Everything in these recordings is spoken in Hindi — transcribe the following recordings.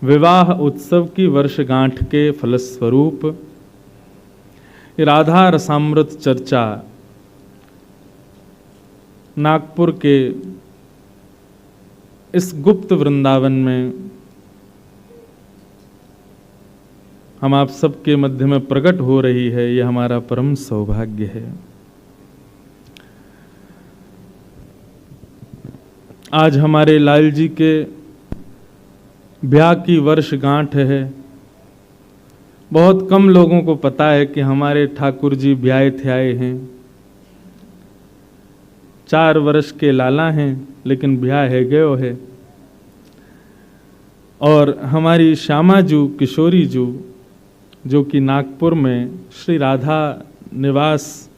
विवाह उत्सव की वर्षगांठ के फलस्वरूप राधा रसामृत चर्चा नागपुर के इस गुप्त वृंदावन में हम आप सबके मध्य में प्रकट हो रही है, यह हमारा परम सौभाग्य है। आज हमारे लाल जी के ब्याह की वर्षगांठ है। बहुत कम लोगों को पता है कि हमारे ठाकुर जी ब्याहे थे आए हैं। 4 वर्ष के लाला हैं लेकिन ब्याह है गयो है। और हमारी श्यामा जू किशोरी जू जो कि नागपुर में श्री राधा निवास,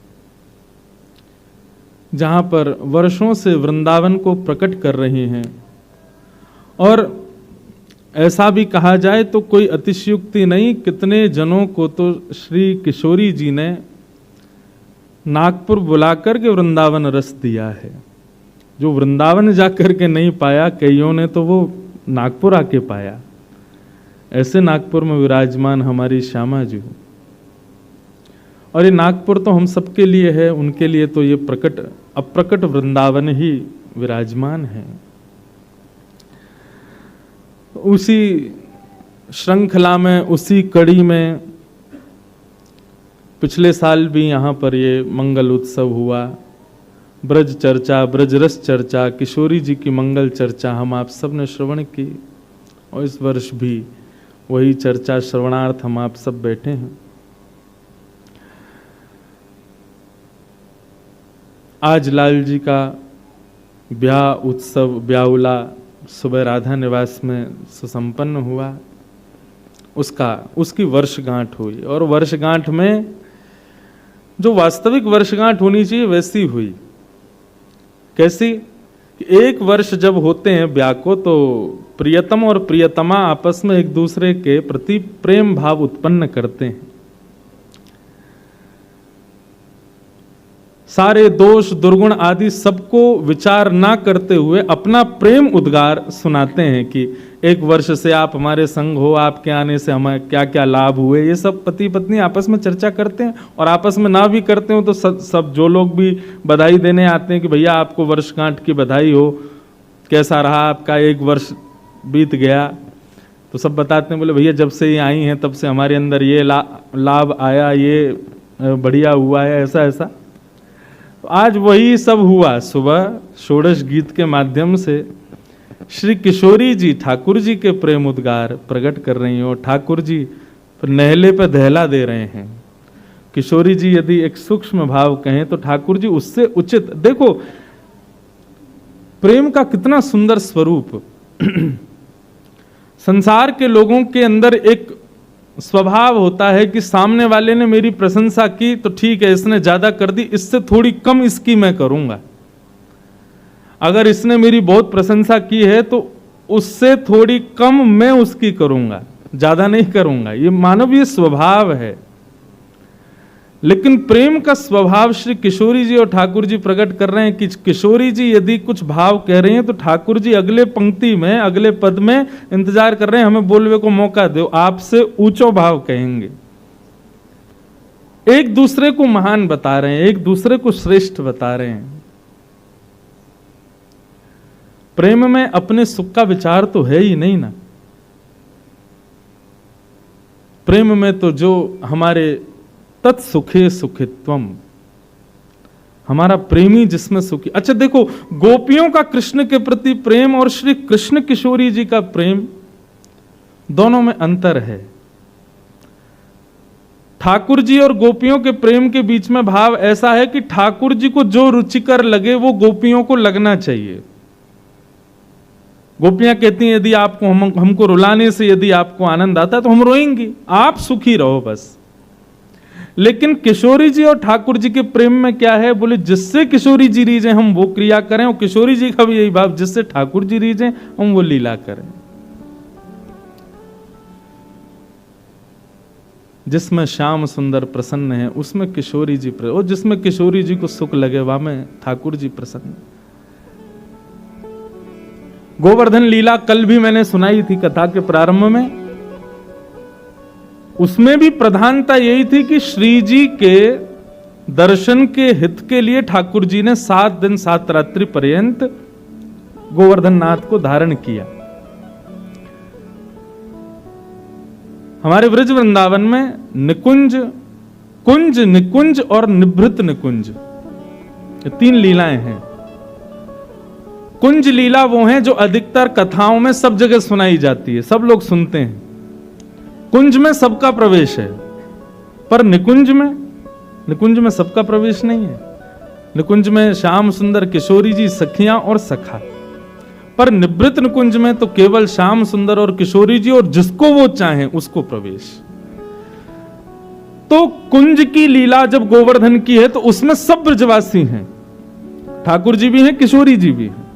जहाँ पर वर्षों से वृंदावन को प्रकट कर रही हैं, और ऐसा भी कहा जाए तो कोई अतिशयोक्ति नहीं, कितने जनों को तो श्री किशोरी जी ने नागपुर बुलाकर के वृंदावन रस दिया है। जो वृंदावन जाकर के नहीं पाया, कईयों ने तो वो नागपुर आके पाया। ऐसे नागपुर में विराजमान हमारी श्यामा जी, और ये नागपुर तो हम सबके लिए है, उनके लिए तो ये प्रकट अप्रकट वृंदावन ही विराजमान है। उसी श्रृंखला में, उसी कड़ी में पिछले साल भी यहाँ पर ये मंगल उत्सव हुआ। ब्रज चर्चा, ब्रजरस चर्चा, किशोरी जी की मंगल चर्चा हम आप सब ने श्रवण की, और इस वर्ष भी वही चर्चा श्रवणार्थ हम आप सब बैठे हैं। आज लाल जी का ब्याह उत्सव ब्याहुला सुबह राधा निवास में सुसंपन्न हुआ। उसकी वर्षगांठ हुई, और वर्षगांठ में जो वास्तविक वर्षगांठ होनी चाहिए वैसी हुई। कैसी? एक वर्ष जब होते हैं ब्याह को, तो प्रियतम और प्रियतमा आपस में एक दूसरे के प्रति प्रेम भाव उत्पन्न करते हैं। सारे दोष दुर्गुण आदि सबको विचार ना करते हुए अपना प्रेम उद्गार सुनाते हैं कि एक वर्ष से आप हमारे संग हो, आपके आने से हमें क्या क्या लाभ हुए। ये सब पति पत्नी आपस में चर्चा करते हैं, और आपस में ना भी करते हो तो सब जो लोग भी बधाई देने आते हैं कि भैया आपको वर्षगांठ की बधाई हो, कैसा रहा आपका 1 वर्ष बीत गया, तो सब बताते हैं, बोले भैया जब से ये आई हैं तब से हमारे अंदर ये लाभ आया, ये बढ़िया हुआ है, ऐसा ऐसा। तो आज वही सब हुआ। सुबह षोडश गीत के माध्यम से श्री किशोरी जी ठाकुर जी के प्रेम उद्गार प्रकट कर रही हैं, और ठाकुर जी नहले पे दहला दे रहे हैं। किशोरी जी यदि एक सूक्ष्म भाव कहें तो ठाकुर जी उससे उचित। देखो प्रेम का कितना सुंदर स्वरूप। संसार के लोगों के अंदर एक स्वभाव होता है कि सामने वाले ने मेरी प्रशंसा की तो ठीक है, इसने ज्यादा कर दी, इससे थोड़ी कम इसकी मैं करूंगा। अगर इसने मेरी बहुत प्रशंसा की है तो उससे थोड़ी कम मैं उसकी करूंगा, ज्यादा नहीं करूंगा। ये मानवीय स्वभाव है। लेकिन प्रेम का स्वभाव श्री किशोरी जी और ठाकुर जी प्रकट कर रहे हैं कि किशोरी जी यदि कुछ भाव कह रही हैं तो ठाकुर जी अगले पंक्ति में, अगले पद में इंतजार कर रहे हैं, हमें बोलने को मौका दो, आपसे ऊंचो भाव कहेंगे। एक दूसरे को महान बता रहे हैं, एक दूसरे को श्रेष्ठ बता रहे हैं। प्रेम में अपने सुख का विचार तो है ही नहीं ना। प्रेम में तो जो हमारे तत्सुखे सुखित्वम, हमारा प्रेमी जिसमें सुखी। अच्छा देखो, गोपियों का कृष्ण के प्रति प्रेम और श्री कृष्ण किशोरी जी का प्रेम, दोनों में अंतर है। ठाकुर जी और गोपियों के प्रेम के बीच में भाव ऐसा है कि ठाकुर जी को जो रुचिकर लगे वो गोपियों को लगना चाहिए। गोपियां कहती हैं यदि आपको हमको रुलाने से यदि आपको आनंद आता है तो हम रोएंगी, आप सुखी रहो बस। लेकिन किशोरी जी और ठाकुर जी के प्रेम में क्या है? बोले जिससे किशोरी जी रीझे हम वो क्रिया करें, और किशोरी जी का भी यही भाव, जिससे ठाकुर जी रीझे हम वो लीला करें। जिसमें श्याम सुंदर प्रसन्न है उसमें किशोरी जी प्रसन्न, और जिसमें किशोरी जी को सुख लगे वहां में ठाकुर जी प्रसन्न। गोवर्धन लीला कल भी मैंने सुनाई थी कथा के प्रारंभ में। उसमें भी प्रधानता यही थी कि श्री जी के दर्शन के हित के लिए ठाकुर जी ने 7 दिन 7 रात्रि पर्यंत गोवर्धन नाथ को धारण किया। हमारे ब्रज वृंदावन में निकुंज, कुंज, निकुंज और निभृत निकुंज, ये 3 लीलाएं हैं। कुंज लीला वो है जो अधिकतर कथाओं में सब जगह सुनाई जाती है, सब लोग सुनते हैं। कुंज में सबका प्रवेश है, पर निकुंज में सबका प्रवेश नहीं है। निकुंज में श्याम सुंदर, किशोरी जी, सखियां और सखा। पर निवृत्त निकुंज में तो केवल श्याम सुंदर और किशोरी जी और जिसको वो चाहें उसको प्रवेश। तो कुंज की लीला जब गोवर्धन की है तो उसमें सब ब्रजवासी हैं, ठाकुर जी भी हैं, किशोरी जी भी हैं।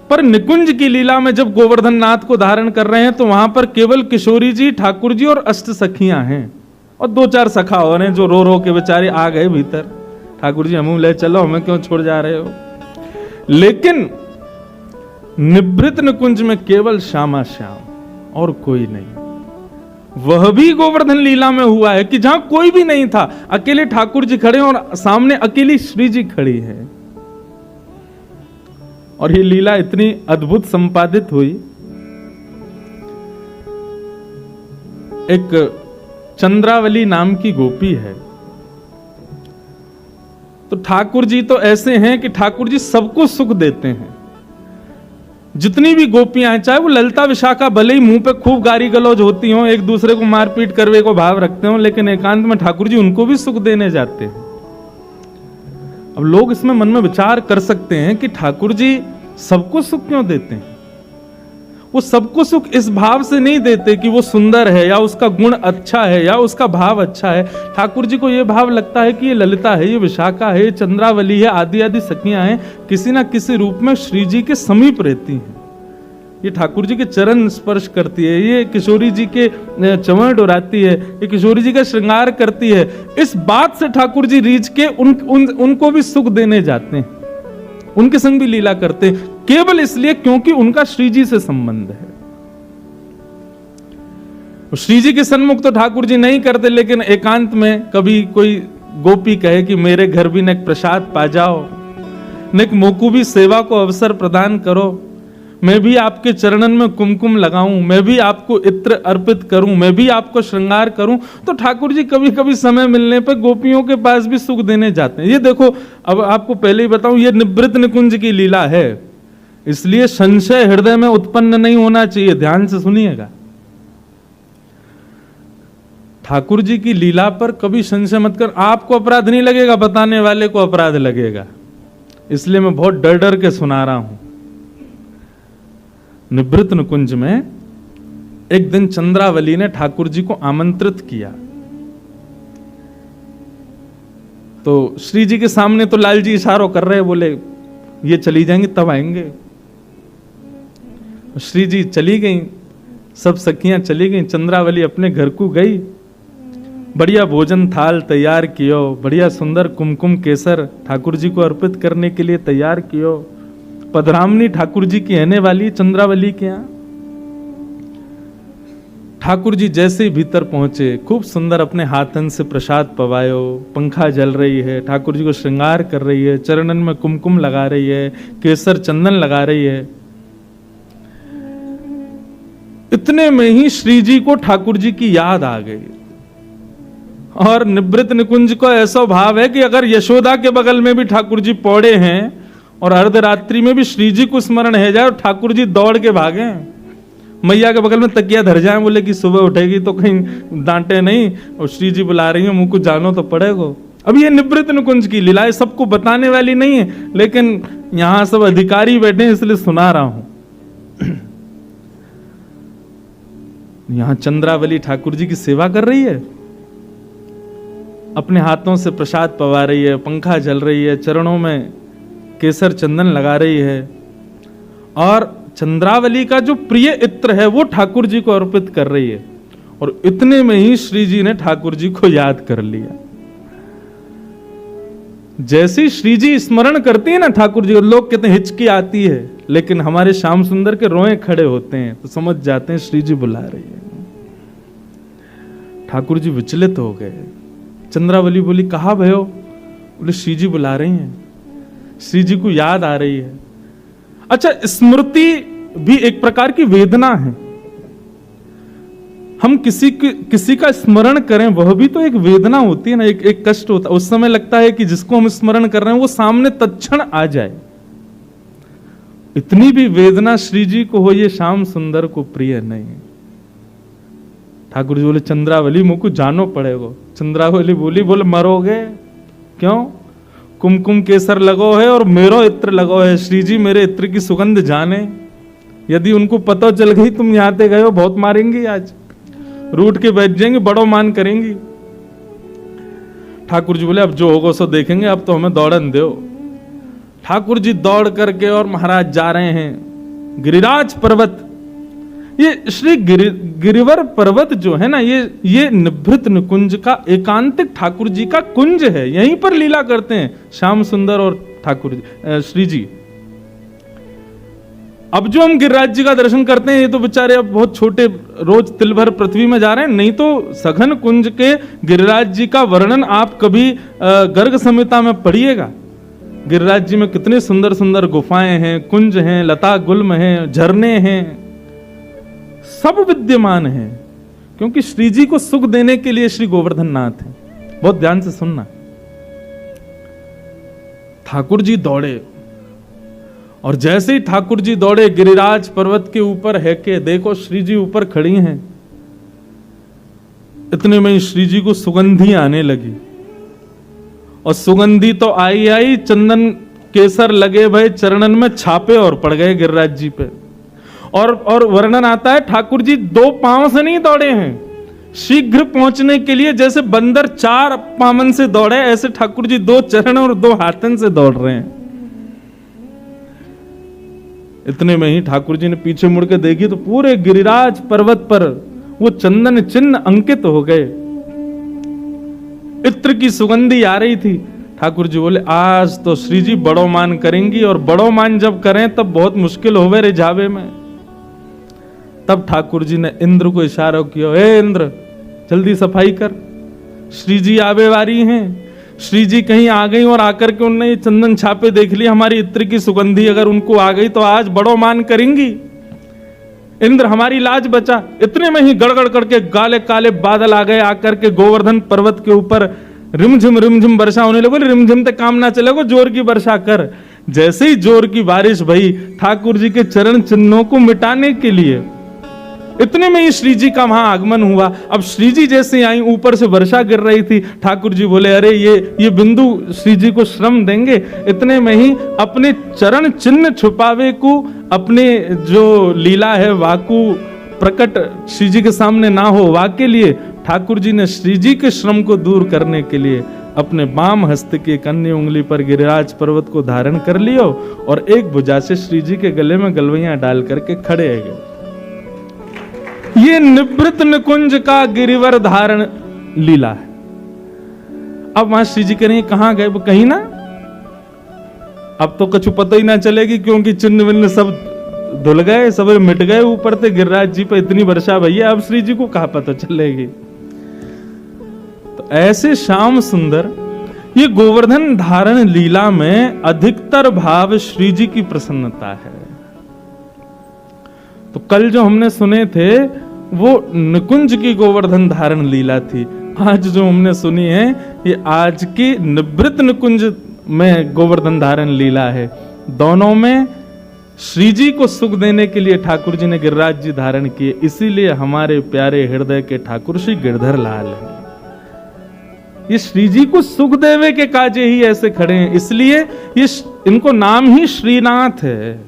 पर निकुंज की लीला में जब गोवर्धन नाथ को धारण कर रहे हैं तो वहां पर केवल किशोरी जी, ठाकुर जी और अष्ट सखियां हैं, और 2-4 सखा हो रहे हैं जो रो रो के बेचारे आ गए भीतर, ठाकुर जी हमें ले चलो, हमें क्यों छोड़ जा रहे हो। लेकिन निभृत निकुंज में केवल श्यामा श्याम और कोई नहीं। वह भी गोवर्धन लीला में हुआ है कि जहां कोई भी नहीं था, अकेले ठाकुर जी खड़े और सामने अकेली श्री जी खड़ी है। और ये लीला इतनी अद्भुत संपादित हुई। एक चंद्रावली नाम की गोपी है। तो ठाकुर जी तो ऐसे हैं कि ठाकुर जी सबको सुख देते हैं। जितनी भी गोपियां हैं, चाहे वो ललिता विशाखा भले ही मुंह पे खूब गारी गलौज होती हो, एक दूसरे को मारपीट करने को भाव रखते हो, लेकिन एकांत में ठाकुर जी उनको भी सुख देने जाते हैं। अब लोग इसमें मन में विचार कर सकते हैं कि ठाकुर जी सबको सुख क्यों देते हैं। वो सबको सुख इस भाव से नहीं देते कि वो सुंदर है या उसका गुण अच्छा है या उसका भाव अच्छा है। ठाकुर जी को ये भाव लगता है कि ये ललिता है, ये विशाखा है, ये चंद्रावली है, आदि आदि सखियां हैं, किसी ना किसी रूप में श्री जी के समीप रहती हैं। ये ठाकुर जी के चरण स्पर्श करती है, ये किशोरी जी के चंवर डोराती है, ये किशोरी जी का श्रृंगार करती है। इस बात से ठाकुर जी रीझ के उनको भी सुख देने जाते हैं, उनके संग भी लीला करते हैं, केवल इसलिए क्योंकि उनका श्री जी से संबंध है। श्री जी के सन्मुख तो ठाकुर जी नहीं करते, लेकिन एकांत में कभी कोई गोपी कहे कि मेरे घर भी न एक प्रसाद पा जाओ, न एक मोकू भी सेवा को अवसर प्रदान करो, मैं भी आपके चरणन में कुमकुम लगाऊं, मैं भी आपको इत्र अर्पित करूं, मैं भी आपको श्रृंगार करूं, तो ठाकुर जी कभी कभी समय मिलने पर गोपियों के पास भी सुख देने जाते हैं। ये देखो, अब आपको पहले ही बताऊं, ये निवृत्त निकुंज की लीला है, इसलिए संशय हृदय में उत्पन्न नहीं होना चाहिए। ध्यान से सुनिएगा, ठाकुर जी की लीला पर कभी संशय मत कर। आपको अपराध नहीं लगेगा, बताने वाले को अपराध लगेगा, इसलिए मैं बहुत डर डर के सुना रहा हूं। निवृत्त निकुंज में एक दिन चंद्रावली ने ठाकुर जी को आमंत्रित किया। तो श्री जी के सामने तो लाल जी इशारों कर रहे, बोले ये चली जाएंगी तब आएंगे। श्री जी चली गई, सब सखियां चली गई, चंद्रावली अपने घर को गई। बढ़िया भोजन थाल तैयार कियो, बढ़िया सुंदर कुमकुम केसर ठाकुर जी को अर्पित करने के लिए तैयार कियो। पधरामनी ठाकुर जी की रहने वाली चंद्रावली के यहां। ठाकुर जी जैसे ही भीतर पहुंचे, खूब सुंदर अपने हाथन से प्रसाद पवायो, पंखा जल रही है, ठाकुर जी को श्रृंगार कर रही है, चरणन में कुमकुम लगा रही है, केसर चंदन लगा रही है। इतने में ही श्री जी को ठाकुर जी की याद आ गई। और निवृत्त निकुंज को ऐसा भाव है कि अगर यशोदा के बगल में भी ठाकुर जी पौड़े हैं और अर्धरात्रि में भी श्री जी को स्मरण है जाए और ठाकुर जी दौड़ के भागे, मैया के बगल में तकिया धर जाए, बोले कि सुबह उठेगी तो कहीं डांटे नहीं, और श्री जी बुला रही है, मुंह को जानो तो पड़ेगा। अब ये निवृत्त निकुंज की लीला सबको बताने वाली नहीं है, लेकिन यहां सब अधिकारी बैठे हैं इसलिए सुना रहा हूं। यहां चंद्रावली ठाकुर जी की सेवा कर रही है, अपने हाथों से प्रसाद पवा रही है, पंखा जल रही है, चरणों में केसर चंदन लगा रही है, और चंद्रावली का जो प्रिय इत्र है वो ठाकुर जी को अर्पित कर रही है। और इतने में ही श्री जी ने ठाकुर जी को याद कर लिया। जैसे ही श्री जी स्मरण करती है ना ठाकुर जी, लोग कहते हैं हिचकी आती है, लेकिन हमारे श्याम सुंदर के रोए खड़े होते हैं तो समझ जाते हैं श्री जी बुला रही है। ठाकुर जी विचलित हो गए। चंद्रावली बोली, कहा भयो? बोले श्री जी बुला रही हैं, श्री जी को याद आ रही है। अच्छा, स्मृति भी एक प्रकार की वेदना है। हम किसी का स्मरण करें, वह भी तो एक वेदना होती है ना, एक कष्ट होता है। उस समय लगता है कि जिसको हम स्मरण कर रहे हैं वो सामने तत्क्षण आ जाए। इतनी भी वेदना श्री जी को हो, ये श्याम सुंदर को प्रिय नहीं। ठाकुर जी बोले, चंद्रावली मुझको जानो पड़ेगा। चंद्रावली बोले मरोगे क्यों? कुमकुम केसर लगो है और मेरो इत्र लगो है। श्री जी मेरे इत्र की सुगंध जाने, यदि उनको पता चल गई तुम यहां ते गए हो, बहुत मारेंगी, आज रूठ के बैठ जाएंगे, बड़ो मान करेंगी। ठाकुर जी बोले, अब जो होगा सो देखेंगे, अब तो हमें दौड़न दो। ठाकुर जी दौड़ करके और महाराज जा रहे हैं गिरिराज पर्वत। ये श्री गिरिवर पर्वत जो है ना, ये निभृत निकुंज का एकांतिक ठाकुर जी का कुंज है। यहीं पर लीला करते हैं श्याम सुंदर और ठाकुर जी, श्री जी। अब जो हम गिरिराज जी का दर्शन करते हैं, ये तो बेचारे अब बहुत छोटे, रोज तिल भर पृथ्वी में जा रहे हैं। नहीं तो सघन कुंज के गिरिराज जी का वर्णन आप कभी गर्ग संहिता में पढ़िएगा। गिरिराज जी में कितने सुंदर सुंदर गुफाएं हैं, कुंज हैं, लता गुल्म हैं, झरने हैं, सब विद्यमान हैं। क्योंकि श्री जी को सुख देने के लिए श्री गोवर्धन नाथ है। बहुत ध्यान से सुनना। ठाकुर जी दौड़े, और जैसे ही ठाकुर जी दौड़े गिरिराज पर्वत के ऊपर है के देखो श्री जी ऊपर खड़ी हैं। इतने में श्री जी को सुगंधी आने लगी, और सुगंधी तो आई, चंदन केसर लगे भय चरणन में छापे और पड़ गए गिरिराज जी पे। और वर्णन आता है ठाकुर जी 2 पांव से नहीं दौड़े हैं, शीघ्र पहुंचने के लिए जैसे बंदर 4 पामन से दौड़े, ऐसे ठाकुर जी 2 चरण और 2 हाथन से दौड़ रहे हैं। इतने में ही ठाकुर जी ने पीछे मुड़ के देखी तो पूरे गिरिराज पर्वत पर वो चंदन चिन्ह अंकित हो गए। इत्र की सुगंधी आ रही थी। ठाकुर जी बोले, आज तो श्री जी बड़ो मान करेंगी, और बड़ो मान जब करें तब बहुत मुश्किल होवे रे जावे में। तब ठाकुर जी ने इंद्र को इशारा किया, हे इंद्र जल्दी सफाई कर, श्री जी आवे वारी हैं। श्री जी कहीं आ गई और आकर के उनने ये चंदन छापे देख लिया, हमारी इत्र की सुगंधी अगर उनको आ गई तो आज बड़ो मान करेंगी। इंद्र हमारी लाज बचा। इतने में ही गड़गड़ करके काले काले बादल आ गए, आकर के गोवर्धन पर्वत के ऊपर रिमझिम वर्षा होने लगी। रिमझिम तक काम ना चलेगा, जोर की वर्षा कर। जैसे ही जोर की बारिश भई ठाकुर जी के चरण चिन्हों को मिटाने के लिए, इतने में ही श्री जी का वहां आगमन हुआ। अब श्री जी जैसे आई, ऊपर से वर्षा गिर रही थी। ठाकुर जी बोले, अरे ये बिंदु श्री जी को श्रम देंगे। इतने में ही अपने चरण चिन्ह छुपावे को, अपने जो लीला है वाकु प्रकट श्री जी के सामने ना हो, वाके लिए ठाकुर जी ने श्री जी के श्रम को दूर करने के लिए अपने बाम हस्त की कन्नी उंगली पर गिरिराज पर्वत को धारण कर लियो, और एक भुजा से श्री जी के गले में गलवैयां डाल करके खड़े है। ये निवृत्त निकुंज का गिरिवर धारण लीला है। अब वहां श्री जी करेंगे कहां गए, वो कहीं ना, अब तो कुछ पता ही ना चलेगी, क्योंकि चिन्ह विन्ह सब धुल गए, सब मिट गए ऊपर से गिरिराज जी पर इतनी वर्षा भैया, अब श्री जी को कहां पता चलेगी। तो ऐसे श्याम सुंदर ये गोवर्धन धारण लीला में अधिकतर भाव श्री जी की प्रसन्नता है। तो कल जो हमने सुने थे वो निकुंज की गोवर्धन धारण लीला थी। आज जो हमने सुनी है ये आज की निवृत्त निकुंज में गोवर्धन धारण लीला है। दोनों में श्री जी को सुख देने के लिए ठाकुर जी ने गिरिराज जी धारण किए, इसीलिए हमारे प्यारे हृदय के ठाकुर श्री गिरधर लाल हैं। ये श्री जी को सुख देवे के काजे ही ऐसे खड़े हैं, इसलिए ये इनको नाम ही श्रीनाथ है।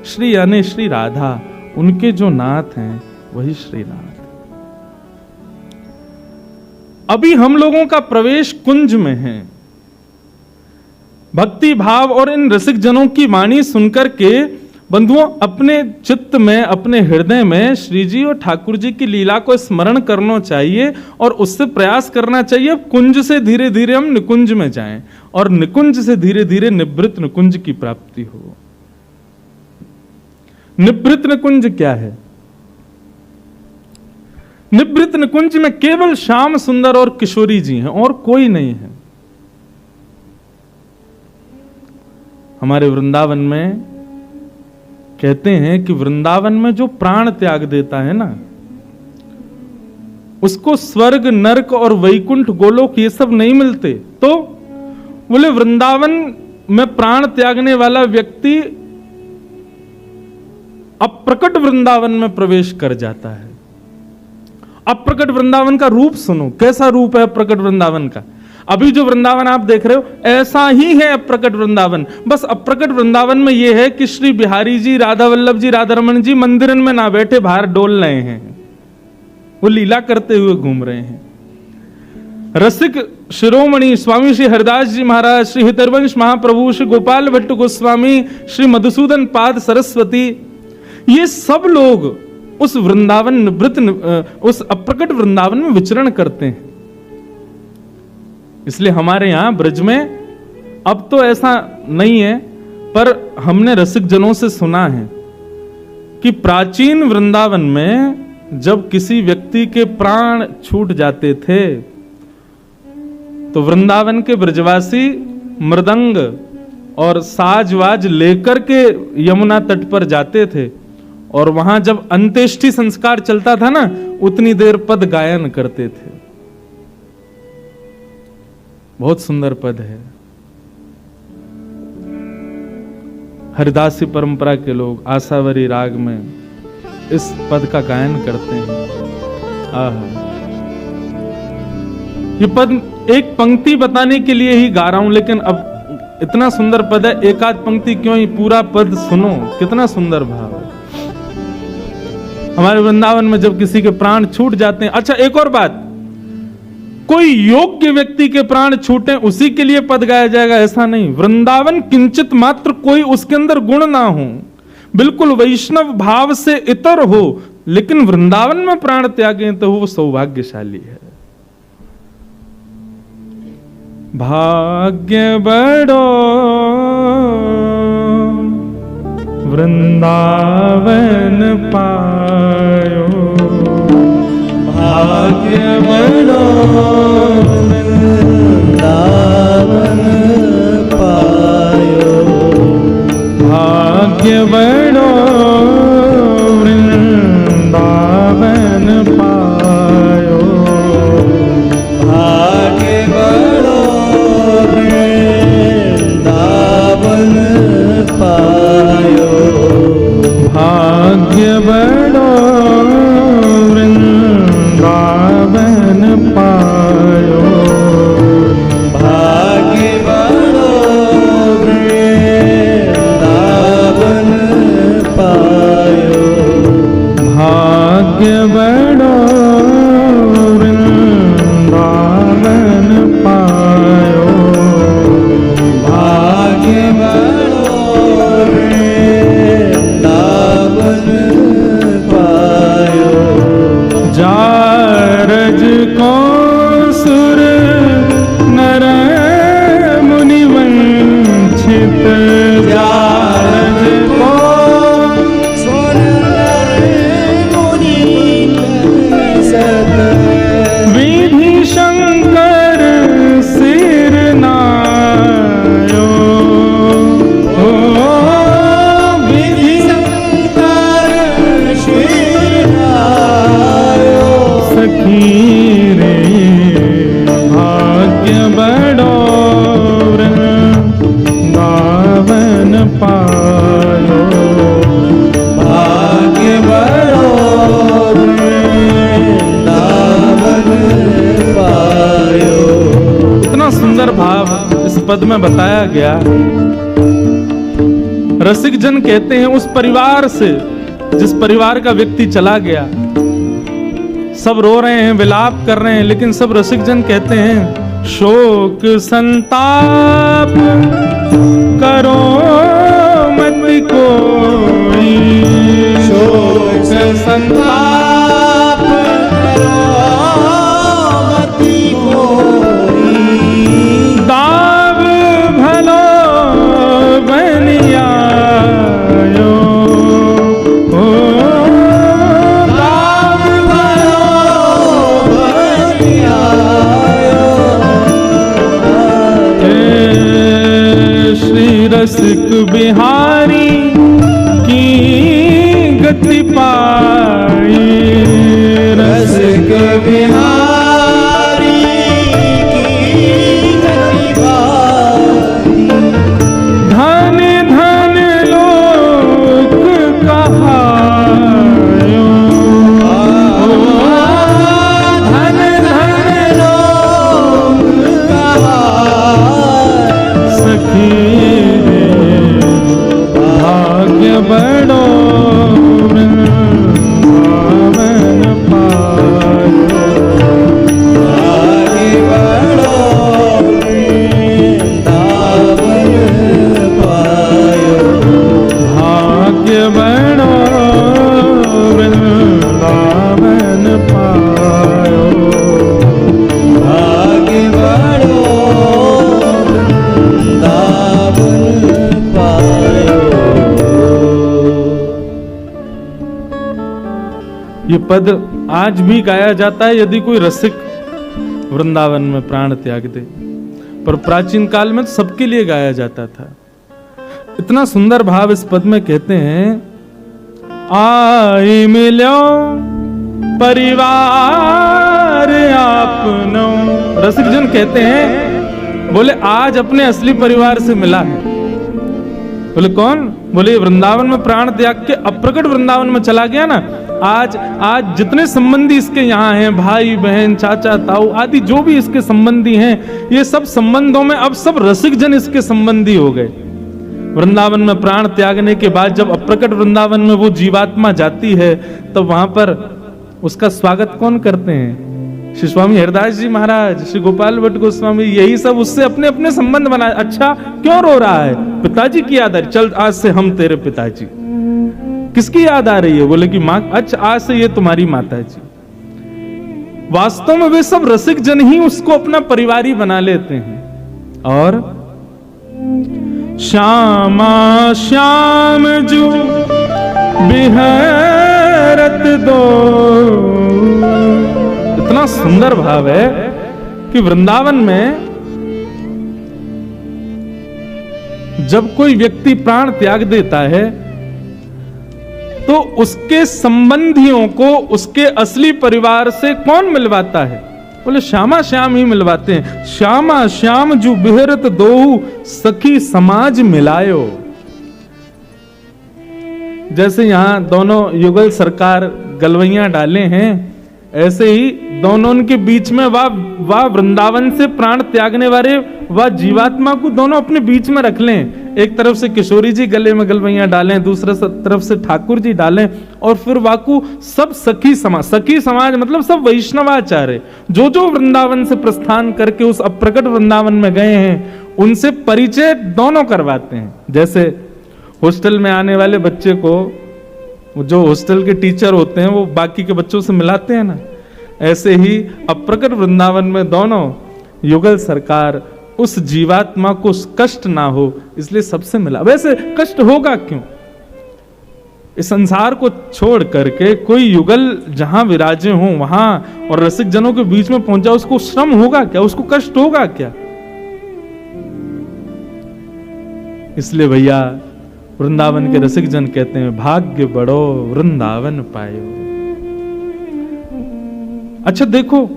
श्री यानी श्री राधा, उनके जो नाथ हैं वही श्रीनाथ। अभी हम लोगों का प्रवेश कुंज में है। भक्ति भाव और इन रसिक जनों की वाणी सुनकर के बंधुओं, अपने चित्त में, अपने हृदय में श्री जी और ठाकुर जी की लीला को स्मरण करना चाहिए और उससे प्रयास करना चाहिए कुंज से धीरे धीरे हम निकुंज में जाएं और निकुंज से धीरे धीरे निवृत्त निकुंज की प्राप्ति हो। निवृत्त निकुंज क्या है? निवृत्त निकुंज में केवल श्याम सुंदर और किशोरी जी हैं और कोई नहीं है। हमारे वृंदावन में कहते हैं कि वृंदावन में जो प्राण त्याग देता है ना, उसको स्वर्ग, नरक और वैकुंठ, गोलोक ये सब नहीं मिलते। तो बोले वृंदावन में प्राण त्यागने वाला व्यक्ति अप्रकट वृंदावन में प्रवेश कर जाता है। अप्रकट वृंदावन का रूप सुनो, कैसा रूप है अप्रकट वृंदावन का। अभी जो वृंदावन आप देख रहे हो ऐसा ही है अप्रकट वृंदावन। बस अप्रकट वृंदावन में यह है कि श्री बिहारी जी, राधा वल्लभ जी, राधा रमन जी मंदिरन में ना बैठे बाहर डोल रहे हैं, वो लीला करते हुए घूम रहे हैं। रसिक शिरोमणि स्वामी श्री हरिदास जी महाराज, श्री हितरवंश महाप्रभु, श्री गोपाल भट्ट गोस्वामी, श्री मधुसूदन पाद सरस्वती, ये सब लोग उस वृंदावन निवृत्त, उस अप्रकट वृंदावन में विचरण करते हैं। इसलिए हमारे यहां ब्रज में अब तो ऐसा नहीं है, पर हमने रसिक जनों से सुना है कि प्राचीन वृंदावन में जब किसी व्यक्ति के प्राण छूट जाते थे तो वृंदावन के ब्रजवासी मृदंग और साजवाज लेकर के यमुना तट पर जाते थे और वहां जब अंत्येष्टि संस्कार चलता था ना, उतनी देर पद गायन करते थे। बहुत सुंदर पद है। हरिदासी परंपरा के लोग आसावरी राग में इस पद का गायन करते हैं। ये पद एक पंक्ति बताने के लिए ही गा रहा हूं, लेकिन अब इतना सुंदर पद है, एक आध पंक्ति क्यों, ही पूरा पद सुनो, कितना सुंदर भाव है। हमारे वृंदावन में जब किसी के प्राण छूट जाते हैं, अच्छा एक और बात, कोई योग्य व्यक्ति के प्राण छूटे उसी के लिए पद गाया जाएगा ऐसा नहीं। वृंदावन किंचित मात्र कोई उसके अंदर गुण ना हो, बिल्कुल वैष्णव भाव से इतर हो, लेकिन वृंदावन में प्राण त्यागे तो वो सौभाग्यशाली है। भाग्य बड़ो वृंदावन पायो, भाग्य बड़ो वृंदावन पायो, भाग्य बड़ो वृंदावन पायो, भाग्य बड़ो वृंदावन पायो, भाग्य बड़ो वृंदावन पायो, भाग्य बड़ो वृंदावन पायो, भाग्य बड़ो वृंदावन पायो, भाग्य बड़ो वृंदावन पायो। जारज को सुर नर मुनि वंचित, जारज को सुर नर मुनि वंचित, विधि शंकर सिर नायो, विधि शंकर सिर नायो, सखी रे भाग्य बड़ो वृंदावन पायो, भाग्य बड़ो वृंदावन पायो। इतना सुंदर भाव इस पद में बताया गया। रसिक जन कहते हैं उस परिवार से, जिस परिवार का व्यक्ति चला गया, सब रो रहे हैं, विलाप कर रहे हैं, लेकिन सब रसिक जन कहते हैं शोक संताप करो मत को शोक संताप मति मोरी, दाव भलो बनियायो, दाव भलो बनियायो। श्री रसिक बिहारी की गति पाई, रसिक बिहारी की गति पाई। धन धन लोक कहायो, धन धन लोक कहायो। सखी भाग्य बड़ो वृंदावन पायो, भाग्य बड़ो वृंदावन पायो, भाग्य बड़ो वृंदावन पायो, भाग्य बड़ो वृंदावन पायो। ये पद आज भी गाया जाता है यदि कोई रसिक वृंदावन में प्राण त्याग दे, पर प्राचीन काल में तो सबके लिए गाया जाता था। इतना सुंदर भाव इस पद में कहते हैं, आई मिलो परिवार आपनो। रसिक जन कहते हैं, बोले आज अपने असली परिवार से मिला है। बोले कौन? बोले वृंदावन में प्राण त्याग के अप्रकट वृंदावन में चला गया ना। आज जितने संबंधी इसके यहाँ हैं, भाई बहन चाचा ताऊ आदि जो भी इसके संबंधी हैं, ये सब संबंधों में अब सब रसिक जन इसके संबंधी हो गए। वृंदावन में प्राण त्यागने के बाद जब अप्रकट वृंदावन में वो जीवात्मा जाती है, तब वहां पर उसका स्वागत कौन करते हैं? श्री स्वामी हरिदास जी महाराज, श्री गोपाल भट्ट गोस्वामी, यही सब उससे अपने अपने संबंध बनाए। अच्छा क्यों रो रहा है? पिताजी की याद आ रही, चल आज से हम तेरे पिताजी। किसकी याद आ रही है? बोले कि माँ, अच्छा आज से ये तुम्हारी माता जी। वास्तव में वे सब रसिक जन ही उसको अपना परिवारी बना लेते हैं। और श्यामा श्याम जो बिहरत दो, इतना सुंदर भाव है कि वृंदावन में जब कोई व्यक्ति प्राण त्याग देता है तो उसके संबंधियों को उसके असली परिवार से कौन मिलवाता है? बोले श्यामा श्याम ही मिलवाते हैं। श्यामा श्याम जो बिहरत दोहु सखी समाज मिलायो। जैसे यहां दोनों युगल सरकार गलवैया डाले हैं, ऐसे ही दोनों के बीच में वह वृंदावन से प्राण त्यागने वाले वह जीवात्मा को दोनों अपने बीच में रख लें। एक तरफ से किशोरी जी गले में गलवैया डालें, दूसरे तरफ से ठाकुर जी डालें, और फिर वाकू सब सखी समाज मतलब सब वैष्णवाचार्य जो जो वृंदावन से प्रस्थान करके उस अप्रकट वृंदावन में गए हैं, उनसे परिचय दोनों करवाते हैं। जैसे हॉस्टल में आने वाले बच्चे को जो हॉस्टल के टीचर होते हैं वो बाकी के बच्चों से मिलाते हैं ना, ऐसे ही अप्रकट वृंदावन में दोनों युगल सरकार उस जीवात्मा को कष्ट ना हो इसलिए सबसे मिला। वैसे कष्ट होगा क्यों? इस संसार को छोड़ करके कोई युगल जहां विराजे हों वहां और रसिक जनों के बीच में पहुंचा, उसको श्रम होगा क्या? उसको कष्ट होगा क्या? इसलिए भैया वृंदावन के रसिक जन कहते हैं, भाग्य बड़ो वृंदावन पायो। अच्छा देखो,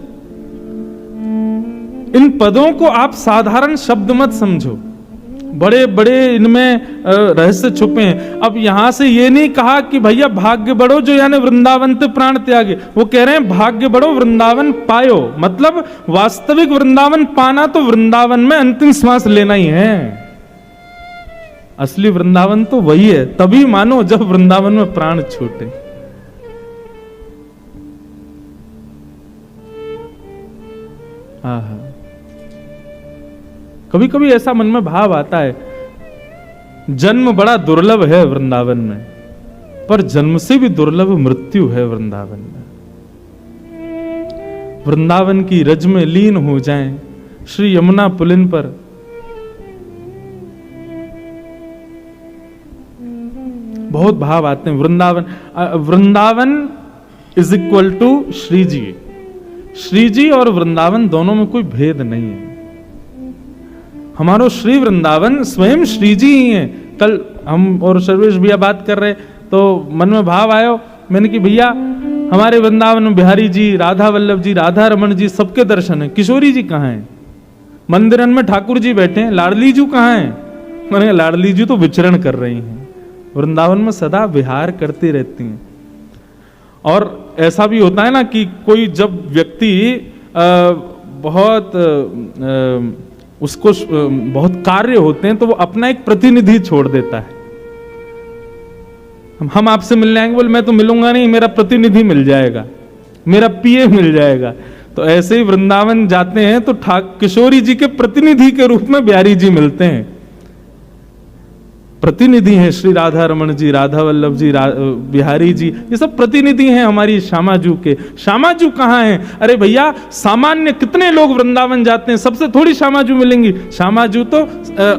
इन पदों को आप साधारण शब्द मत समझो, बड़े बड़े इनमें रहस्य छुपे हैं। अब यहां से ये नहीं कहा कि भैया भाग्य बड़ो जो यानी वृंदावन से प्राण त्यागे, वो कह रहे हैं भाग्य बड़ो वृंदावन पायो, मतलब वास्तविक वृंदावन पाना तो वृंदावन में अंतिम श्वास लेना ही है। असली वृंदावन तो वही है, तभी मानो जब वृंदावन में प्राण छूटे। आहा, कभी कभी ऐसा मन में भाव आता है, जन्म बड़ा दुर्लभ है वृंदावन में, पर जन्म से भी दुर्लभ मृत्यु है वृंदावन में। वृंदावन की रज में लीन हो जाएं, श्री यमुना पुलिन पर बहुत भाव आते हैं। Vrindavan is equal to Shri ji. Shri ji और वृंदावन दोनों में कोई भेद नहीं है। हमारो श्री वृंदावन स्वयं श्री जी ही है। कल हम और सर्वेश भैया बात कर रहे तो मन में भाव आयो, मैंने कि भैया हमारे वृंदावन में बिहारी जी, राधा वल्लभ जी, राधा रमन जी सबके दर्शन है, किशोरी जी कहाँ हैं? मंदिरन में ठाकुर जी बैठे हैं, लाडली जी कहाँ हैं? मैंने लाडली जी तो विचरण कर रही हैं, वृंदावन में सदा विहार करती रहती हैं। और ऐसा भी होता है ना कि कोई जब व्यक्ति बहुत उसको बहुत कार्य होते हैं तो वो अपना एक प्रतिनिधि छोड़ देता है। हम आपसे मिलने आएंगे, बोले मैं तो मिलूंगा नहीं, मेरा प्रतिनिधि मिल जाएगा, मेरा पीए मिल जाएगा। तो ऐसे ही वृंदावन जाते हैं तो किशोरी जी के प्रतिनिधि के रूप में बिहारी जी मिलते हैं। प्रतिनिधि हैं श्री राधा रमन जी, राधा वल्लभ जी, बिहारी जी, ये सब प्रतिनिधि हैं हमारी श्यामाजू के। श्यामाजू कहाँ हैं? अरे भैया सामान्य कितने लोग वृंदावन जाते हैं, सबसे थोड़ी श्यामाजू मिलेंगी। श्यामाजू तो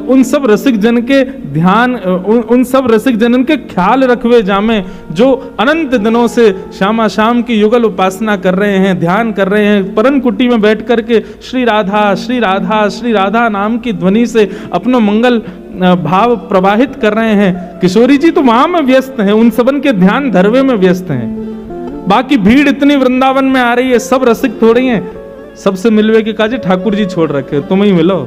उन सब रसिक जन के ध्यान, उन सब रसिक जनन के ख्याल रखवे जामे जो अनंत दिनों से श्यामा श्याम की युगल उपासना कर रहे हैं, ध्यान कर रहे हैं, परन कुटी में बैठ करके श्री राधा श्री राधा श्री राधा नाम की ध्वनि से अपना मंगल भाव प्रवाहित कर रहे हैं। किशोरी जी तो वहां में व्यस्त हैं, उन सबन के ध्यान धरवे में व्यस्त हैं। बाकी भीड़ इतनी वृंदावन में आ रही है, सब रसिक थोड़ी हैं, सबसे मिलवे के काजे ठाकुर जी छोड़ रखे, तुम ही मिलो।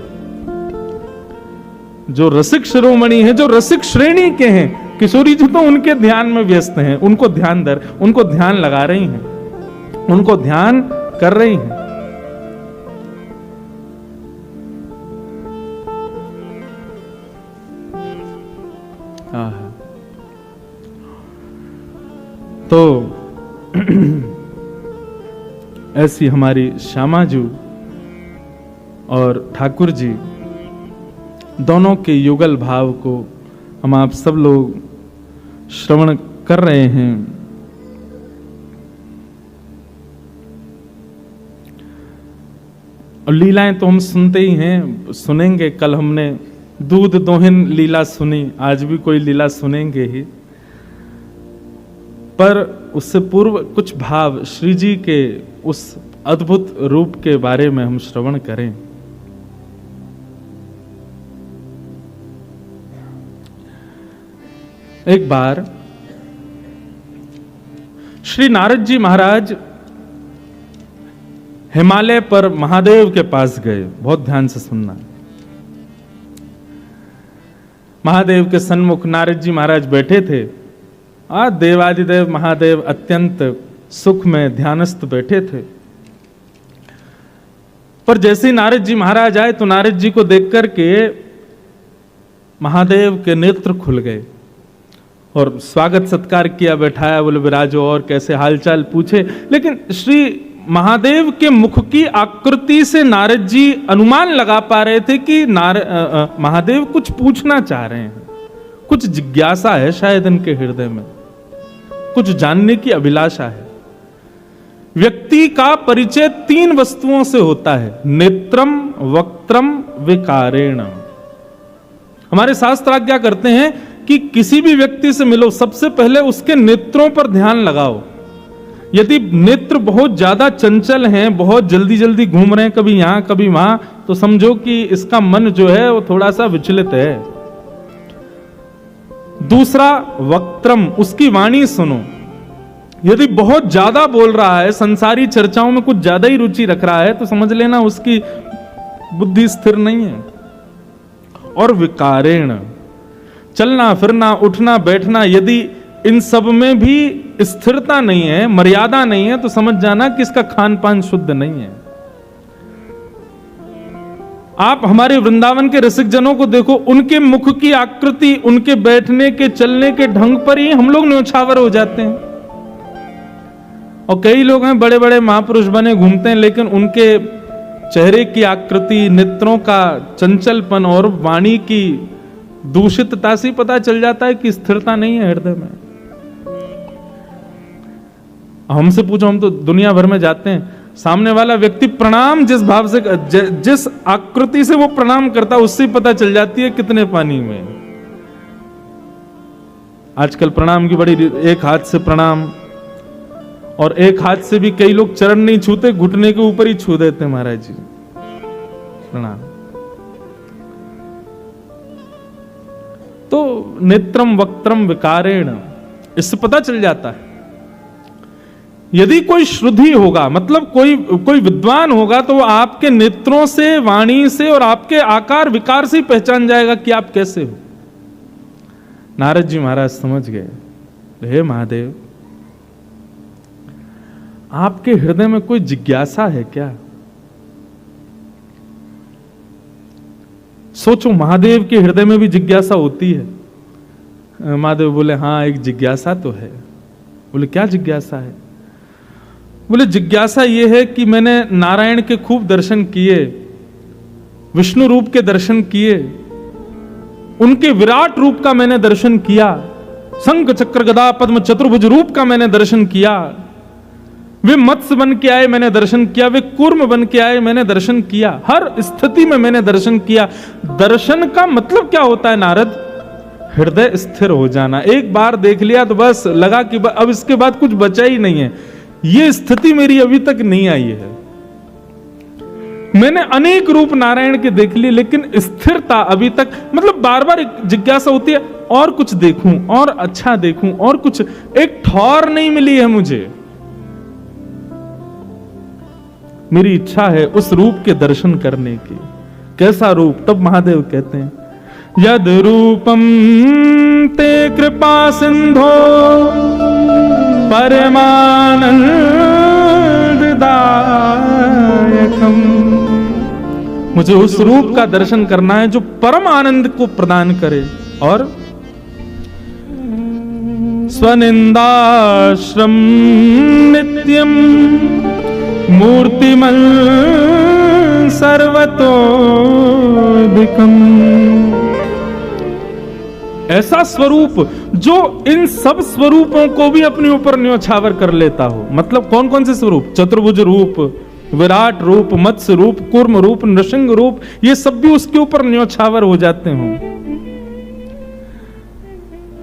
जो रसिक शिरोमणि है, जो रसिक श्रेणी के हैं, किशोरी जी तो उनके ध्यान में व्यस्त हैं, उनको ध्यान लगा रही हैं, उनको ध्यान कर रही हैं। तो ऐसी हमारी श्यामाजू और ठाकुर जी दोनों के युगल भाव को हम आप सब लोग श्रवण कर रहे हैं। और लीलाएं तो हम सुनते ही हैं, सुनेंगे। कल हमने दूध दोहिन लीला सुनी, आज भी कोई लीला सुनेंगे ही। पर उससे पूर्व कुछ भाव श्री जी के उस अद्भुत रूप के बारे में हम श्रवण करें। एक बार श्री नारद जी महाराज हिमालय पर महादेव के पास गए। बहुत ध्यान से सुनना। महादेव के सन्मुख नारद जी महाराज बैठे थे। देवादिदेव महादेव अत्यंत सुख में ध्यानस्थ बैठे थे। पर जैसे ही नारद जी महाराज आए तो नारद जी को देख करके महादेव के नेत्र खुल गए और स्वागत सत्कार किया, बैठाया, बोले विराजो और कैसे हालचाल पूछे। लेकिन श्री महादेव के मुख की आकृति से नारद जी अनुमान लगा पा रहे थे कि महादेव कुछ पूछना चाह रहे हैं, कुछ जिज्ञासा है शायद इनके हृदय में, कुछ जानने की अभिलाषा है। व्यक्ति का परिचय 3 वस्तुओं से होता है, नेत्रम, वक्त्रम, विकारेण। हमारे शास्त्र आज्ञा करते हैं कि किसी भी व्यक्ति से मिलो, सबसे पहले उसके नेत्रों पर ध्यान लगाओ। यदि नेत्र बहुत ज्यादा चंचल हैं, बहुत जल्दी जल्दी घूम रहे हैं, कभी यहां कभी वहां, तो समझो कि इसका मन जो है वो थोड़ा सा विचलित है। दूसरा वक्त्रम, उसकी वाणी सुनो। यदि बहुत ज्यादा बोल रहा है, संसारी चर्चाओं में कुछ ज्यादा ही रुचि रख रहा है, तो समझ लेना उसकी बुद्धि स्थिर नहीं है। और विकारेण, चलना फिरना, उठना बैठना, यदि इन सब में भी स्थिरता नहीं है, मर्यादा नहीं है, तो समझ जाना कि इसका खान पान शुद्ध नहीं है। आप हमारे वृंदावन के रसिक जनों को देखो, उनके मुख की आकृति, उनके बैठने के चलने के ढंग पर ही हम लोग न्योछावर हो जाते हैं। और कई लोग हैं बड़े बड़े महापुरुष बने घूमते हैं, लेकिन उनके चेहरे की आकृति, नेत्रों का चंचलपन और वाणी की दूषितता से पता चल जाता है कि स्थिरता नहीं है हृदय में। हमसे पूछो, हम तो दुनिया भर में जाते हैं, सामने वाला व्यक्ति प्रणाम जिस भाव से, जिस आकृति से वो प्रणाम करता है, उससे पता चल जाती है कितने पानी में। आजकल प्रणाम की बड़ी, एक हाथ से प्रणाम, और एक हाथ से भी कई लोग चरण नहीं छूते, घुटने के ऊपर ही छू देते महाराज जी प्रणाम। तो नेत्रम वक्त्रम विकारेण, इससे पता चल जाता है। यदि कोई श्रुद्धि होगा, मतलब कोई विद्वान होगा, तो वो आपके नेत्रों से, वाणी से और आपके आकार विकार से ही पहचान जाएगा कि आप कैसे हो। नारद जी महाराज समझ गए, हे महादेव, आपके हृदय में कोई जिज्ञासा है क्या? सोचो, महादेव के हृदय में भी जिज्ञासा होती है। महादेव बोले, हाँ एक जिज्ञासा तो है। बोले, क्या जिज्ञासा है? बोले, जिज्ञासा यह है कि मैंने नारायण के खूब दर्शन किए, विष्णु रूप के दर्शन किए, उनके विराट रूप का मैंने दर्शन किया, शंख चक्र गदा पद्म चतुर्भुज रूप का मैंने दर्शन किया, वे मत्स्य बन के आए मैंने दर्शन किया, वे कूर्म बन के आए मैंने दर्शन किया, हर स्थिति में मैंने दर्शन किया। दर्शन का मतलब क्या होता है नारद? हृदय स्थिर हो जाना। एक बार देख लिया तो बस लगा कि अब इसके बाद कुछ बचा ही नहीं है। ये स्थिति मेरी अभी तक नहीं आई है। मैंने अनेक रूप नारायण के देख लिए, लेकिन स्थिरता अभी तक, मतलब बार बार एक जिज्ञासा होती है, और कुछ देखूं, और अच्छा देखूं, और कुछ, एक ठौर नहीं मिली है मुझे। मेरी इच्छा है उस रूप के दर्शन करने की। कैसा रूप? तब महादेव कहते हैं, यद रूपम ते कृपा सिंधो परमानंददायकम। मुझे उस रूप का दर्शन करना है जो परम आनंद को प्रदान करे, और स्वनिंदाश्रम नित्यम मूर्तिमल सर्वतोदिकम। ऐसा स्वरूप जो इन सब स्वरूपों को भी अपने ऊपर न्योछावर कर लेता हो। मतलब कौन कौन से स्वरूप? चतुर्भुज रूप, विराट रूप, मत्स्य रूप, कूर्म रूप, नृसिंह रूप, ये सब भी उसके ऊपर न्योछावर हो जाते हो।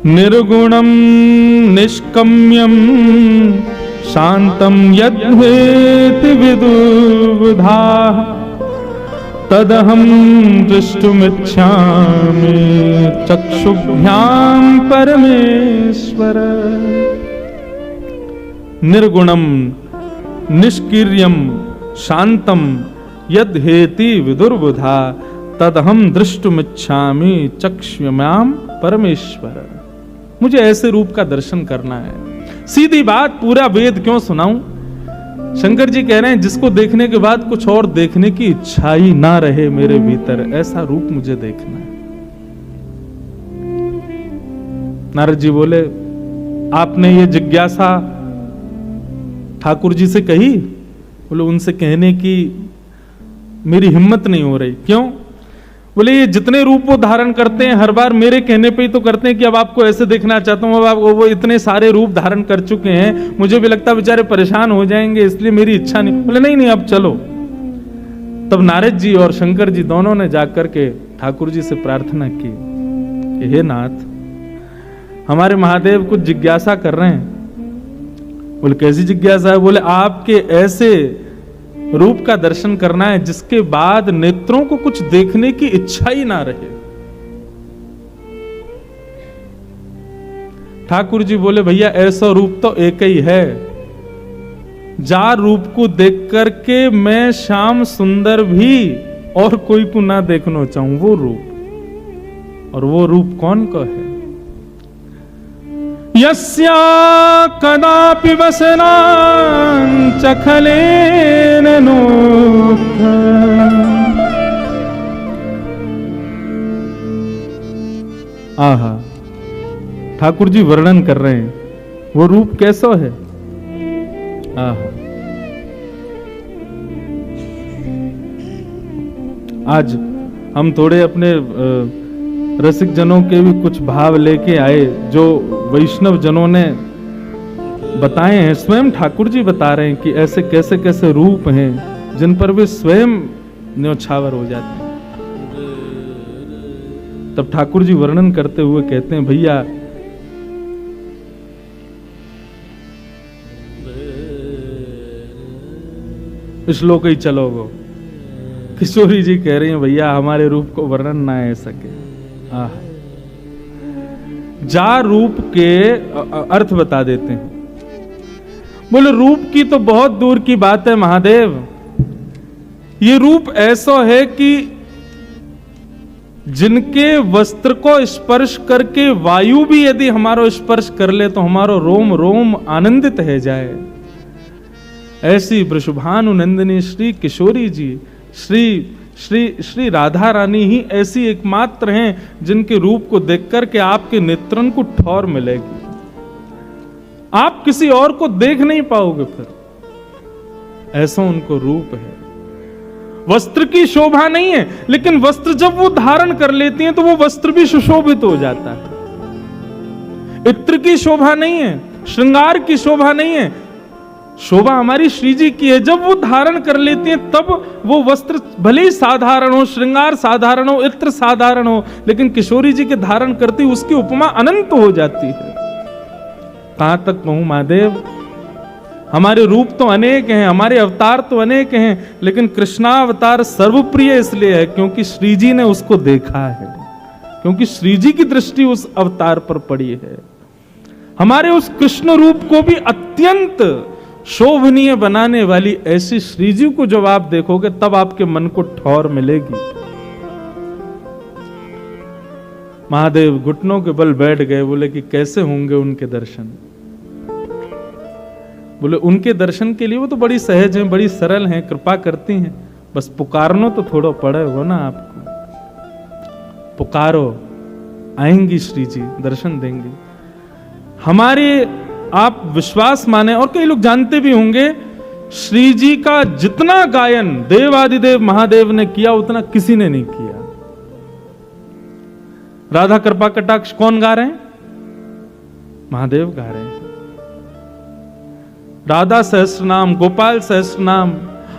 निर्गुणम निष्कम्यम शांतम यद्वेति विदुर्बुधा तदहं दृष्टुमिच्छामि चक्षुभ्यां परमेश्वर। निर्गुणम निष्क्रियम शांतम यद्हेति विदुर्बुधा तदहं दृष्टुमिच्छामि चक्षुभ्यां परमेश्वर। मुझे ऐसे रूप का दर्शन करना है। सीधी बात, पूरा वेद क्यों सुनाऊं? शंकर जी कह रहे हैं, जिसको देखने के बाद कुछ और देखने की इच्छा ही ना रहे मेरे भीतर, ऐसा रूप मुझे देखना है। नारद जी बोले, आपने ये जिज्ञासा ठाकुर जी से कही? बोले, उनसे कहने की मेरी हिम्मत नहीं हो रही। क्यों? बोले, ये जितने रूप वो धारण करते हैं, हर बार मेरे कहने पे ही तो करते हैं कि अब आपको ऐसे देखना चाहता हूं। अब वो इतने सारे रूप धारण कर चुके हैं, मुझे भी लगता है बेचारे परेशान हो जाएंगे, इसलिए मेरी इच्छा नहीं। बोले, नहीं नहीं, अब चलो। तब नारद जी और शंकर जी दोनों ने जाकर के ठाकुर जी से प्रार्थना की कि हे नाथ, हमारे महादेव कुछ जिज्ञासा कर रहे हैं। बोले, कैसी जिज्ञासा है? बोले, आपके ऐसे रूप का दर्शन करना है जिसके बाद नेत्रों को कुछ देखने की इच्छा ही ना रहे। ठाकुर जी बोले, भैया ऐसा रूप तो एक ही है, जार रूप को देख करके मैं श्याम सुंदर भी और कोई को ना देखना चाहूं, वो रूप। और वो रूप कौन का है? यस्या कदापि वसना चखलेन नोक्थ। आहा, ठाकुर जी वर्णन कर रहे हैं वो रूप कैसा है। आहा, आज हम थोड़े अपने रसिक जनों के भी कुछ भाव लेके आए, जो वैष्णव जनों ने बताए हैं, स्वयं ठाकुर जी बता रहे हैं कि ऐसे कैसे कैसे रूप हैं जिन पर वे स्वयं न्योछावर हो जाते हैं। तब ठाकुर जी वर्णन करते हुए कहते हैं, भैया श्लोक ही चलो गो। किशोरी जी कह रही हैं, भैया हमारे रूप को वर्णन ना है सके। जा रूप के अर्थ बता देते हैं। बोले रूप की तो बहुत दूर की बात है महादेव, ये रूप ऐसा है कि जिनके वस्त्र को स्पर्श करके वायु भी यदि हमारो स्पर्श कर ले तो हमारो रोम रोम आनंदित है जाए। ऐसी वृषभानु नंदिनी श्री किशोरी जी, श्री श्री श्री राधा रानी ही ऐसी एकमात्र हैं जिनके रूप को देखकर के आपके नेत्रन को ठौर मिलेगी। आप किसी और को देख नहीं पाओगे फिर, ऐसा उनको रूप है। वस्त्र की शोभा नहीं है, लेकिन वस्त्र जब वो धारण कर लेती हैं तो वो वस्त्र भी सुशोभित हो जाता है। इत्र की शोभा नहीं है, श्रृंगार की शोभा नहीं है, शोभा हमारी श्री जी की है। जब वो धारण कर लेती हैं तब वो वस्त्र भले ही साधारण हो, श्रृंगार साधारण हो, इत्र साधारण हो, लेकिन किशोरी जी के धारण करती उसकी उपमा अनंत हो जाती है। कहां तक कहूं महादेव, हमारे रूप तो अनेक हैं, हमारे अवतार तो अनेक हैं, लेकिन कृष्णावतार सर्वप्रिय इसलिए है क्योंकि श्री जी ने उसको देखा है, क्योंकि श्री जी की दृष्टि उस अवतार पर पड़ी है। हमारे उस कृष्ण रूप को भी अत्यंत शोभनीय बनाने वाली ऐसी श्री जी को जब आप देखोगे तब आपके मन को ठौर मिलेगी। महादेव घुटनों के बल बैठ गए, बोले कि कैसे होंगे उनके दर्शन। बोले उनके दर्शन के लिए वो तो बड़ी सहज हैं, बड़ी सरल हैं, कृपा करती हैं, बस पुकारनो तो थोड़ा पड़े हो ना आपको। पुकारो, आएंगी श्री जी, दर्शन देंगे। हमारे आप विश्वास माने, और कई लोग जानते भी होंगे, श्री जी का जितना गायन देवादिदेव महादेव ने किया उतना किसी ने नहीं किया। राधा कृपा कटाक्ष कौन गा रहे हैं? महादेव गा रहे हैं। राधा सहस्त्रनाम, गोपाल सहस्त्रनाम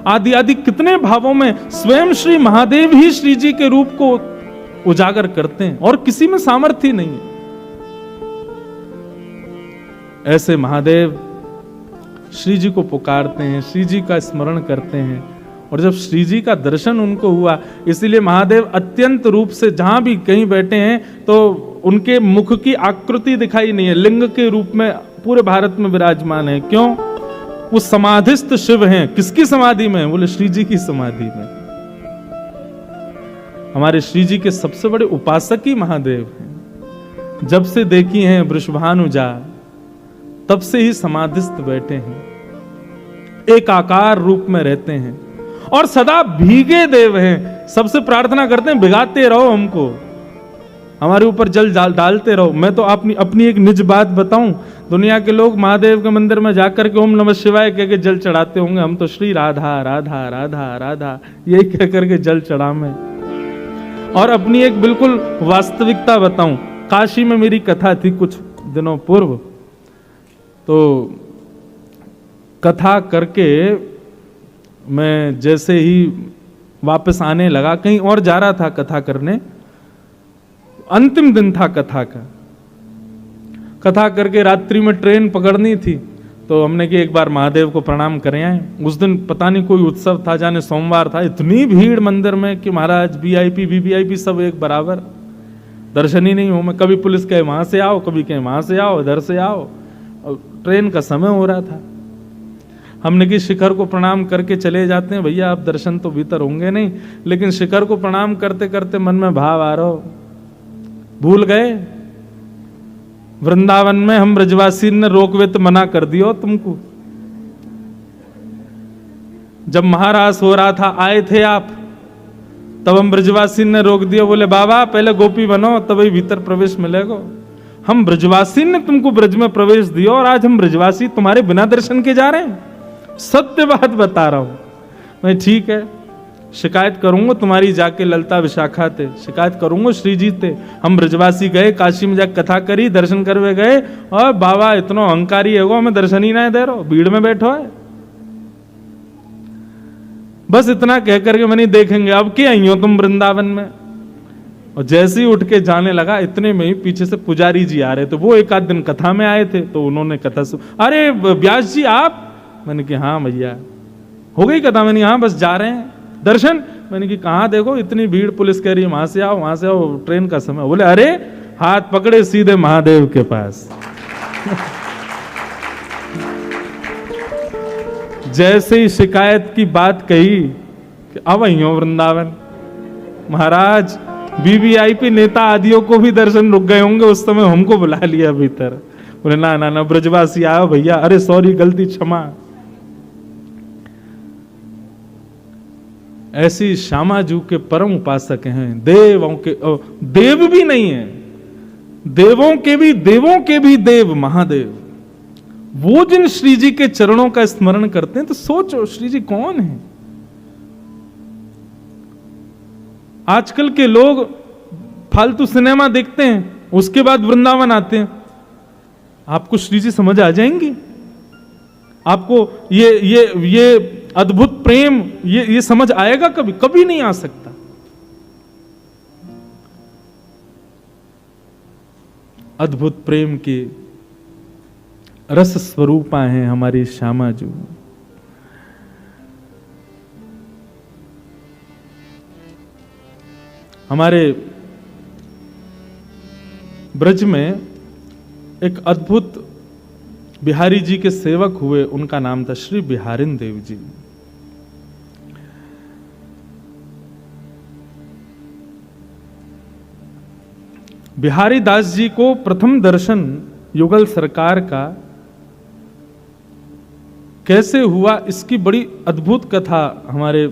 आदि आदि कितने भावों में स्वयं श्री महादेव ही श्री जी के रूप को उजागर करते हैं और किसी में सामर्थ्य नहीं है। ऐसे महादेव श्री जी को पुकारते हैं, श्री जी का स्मरण करते हैं, और जब श्री जी का दर्शन उनको हुआ, इसीलिए महादेव अत्यंत रूप से जहां भी कहीं बैठे हैं तो उनके मुख की आकृति दिखाई नहीं है, लिंग के रूप में पूरे भारत में विराजमान है। क्यों? वो समाधिस्थ शिव हैं। किसकी समाधि में? बोले श्री जी की समाधि में। हमारे श्री जी के सबसे बड़े उपासक ही महादेव हैं। जब से देखी हैं वृषभानुजा तब से ही समाधिस्थ बैठे हैं, एक आकार रूप में रहते हैं और सदा भीगे देव हैं। सबसे प्रार्थना करते हैं भिगाते रहो हमको, हमारे ऊपर जल डालते रहो। मैं तो अपनी एक निज बात बताऊं, दुनिया के लोग महादेव के मंदिर में जाकर के ओम नमः शिवाय कह के जल चढ़ाते होंगे, हम तो श्री राधा राधा राधा राधा यही कह करके जल चढ़ावे। और अपनी एक बिल्कुल वास्तविकता बताऊं, काशी में मेरी कथा थी कुछ दिनों पूर्व, तो कथा करके मैं जैसे ही वापस आने लगा, कहीं और जा रहा था कथा करने, अंतिम दिन था कथा का, कथा करके रात्रि में ट्रेन पकड़नी थी, तो हमने कि एक बार महादेव को प्रणाम करें आए। उस दिन पता नहीं कोई उत्सव था, जाने सोमवार था, इतनी भीड़ मंदिर में कि महाराज वीआईपी वीवीआईपी सब एक बराबर, दर्शन ही नहीं हो। मैं कभी पुलिस कहे वहां से आओ, कभी कहे वहां से आओ, इधर से आओ, और ट्रेन का समय हो रहा था। हमने कि शिखर को प्रणाम करके चले जाते हैं, भैया आप दर्शन तो भीतर होंगे नहीं, लेकिन शिखर को प्रणाम करते करते मन में भाव आ रहा हो, भूल गए वृंदावन में हम ब्रजवासी ने रोकवे तो मना कर दियो तुमको। जब महारास हो रहा था आए थे आप, तब हम ब्रजवासी ने रोक दिया, बोले बाबा पहले गोपी बनो तभी भीतर प्रवेश मिलेगा। हम ब्रजवासी ने तुमको ब्रज में प्रवेश दिया और आज हम ब्रजवासी तुम्हारे बिना दर्शन के जा रहे हैं। सत्य बात बता रहा हूं मैं। ठीक है, शिकायत करूंगा तुम्हारी जाके ललता विशाखा थे, शिकायत करूंगा श्री जी थे। हम ब्रजवासी गए, काशी में जाके कथा करी, दर्शन करवे गए, और बाबा इतना अहंकारी है वो, हमें दर्शन ही ना दे रहो, भीड़ में बैठो है। बस इतना कह करके मैंने देखेंगे अब क्या आई हो तुम वृंदावन में। और जैसे ही उठ के जाने लगा, इतने में ही पीछे से पुजारी जी आ रहे थे, वो एक आध दिन कथा में आए थे, तो उन्होंने कथा सुन, अरे व्यास जी आप? मैंने कहा हाँ भैया, हो गई कथा? मैंने हाँ बस जा रहे हैं दर्शन। मैंने कहा कहाँ देखो इतनी भीड़, पुलिस कह रही है वहां से आओ, वहां से आओ, ट्रेन का समय। बोले अरे हाथ पकड़े सीधे महादेव के पास। जैसे ही शिकायत की बात कही कि अब आई हो वृंदावन, महाराज वीवीआईपी नेता आदियों को भी दर्शन रुक गए होंगे उस समय, हमको बुला लिया भीतर। बोले ना ना ना ब्रजवासी आओ भैया, अरे सॉरी गलती क्षमा। ऐसी श्यामाजू के परम उपासक हैं, देवों के देव भी नहीं है, देवों के भी देव महादेव। वो जिन श्री जी के चरणों का स्मरण करते हैं तो सोचो श्री जी कौन है। आजकल के लोग फालतू सिनेमा देखते हैं, उसके बाद वृंदावन आते हैं। आपको श्री जी समझ आ जाएंगी? आपको ये अद्भुत प्रेम ये समझ आएगा कभी? कभी नहीं आ सकता। अद्भुत प्रेम की रस स्वरूपा हैं हमारी श्यामाजू। हमारे ब्रज में एक अद्भुत बिहारी जी के सेवक हुए, उनका नाम था श्री बिहारिन देव जी। बिहारी दास जी को प्रथम दर्शन युगल सरकार का कैसे हुआ, इसकी बड़ी अद्भुत कथा हमारे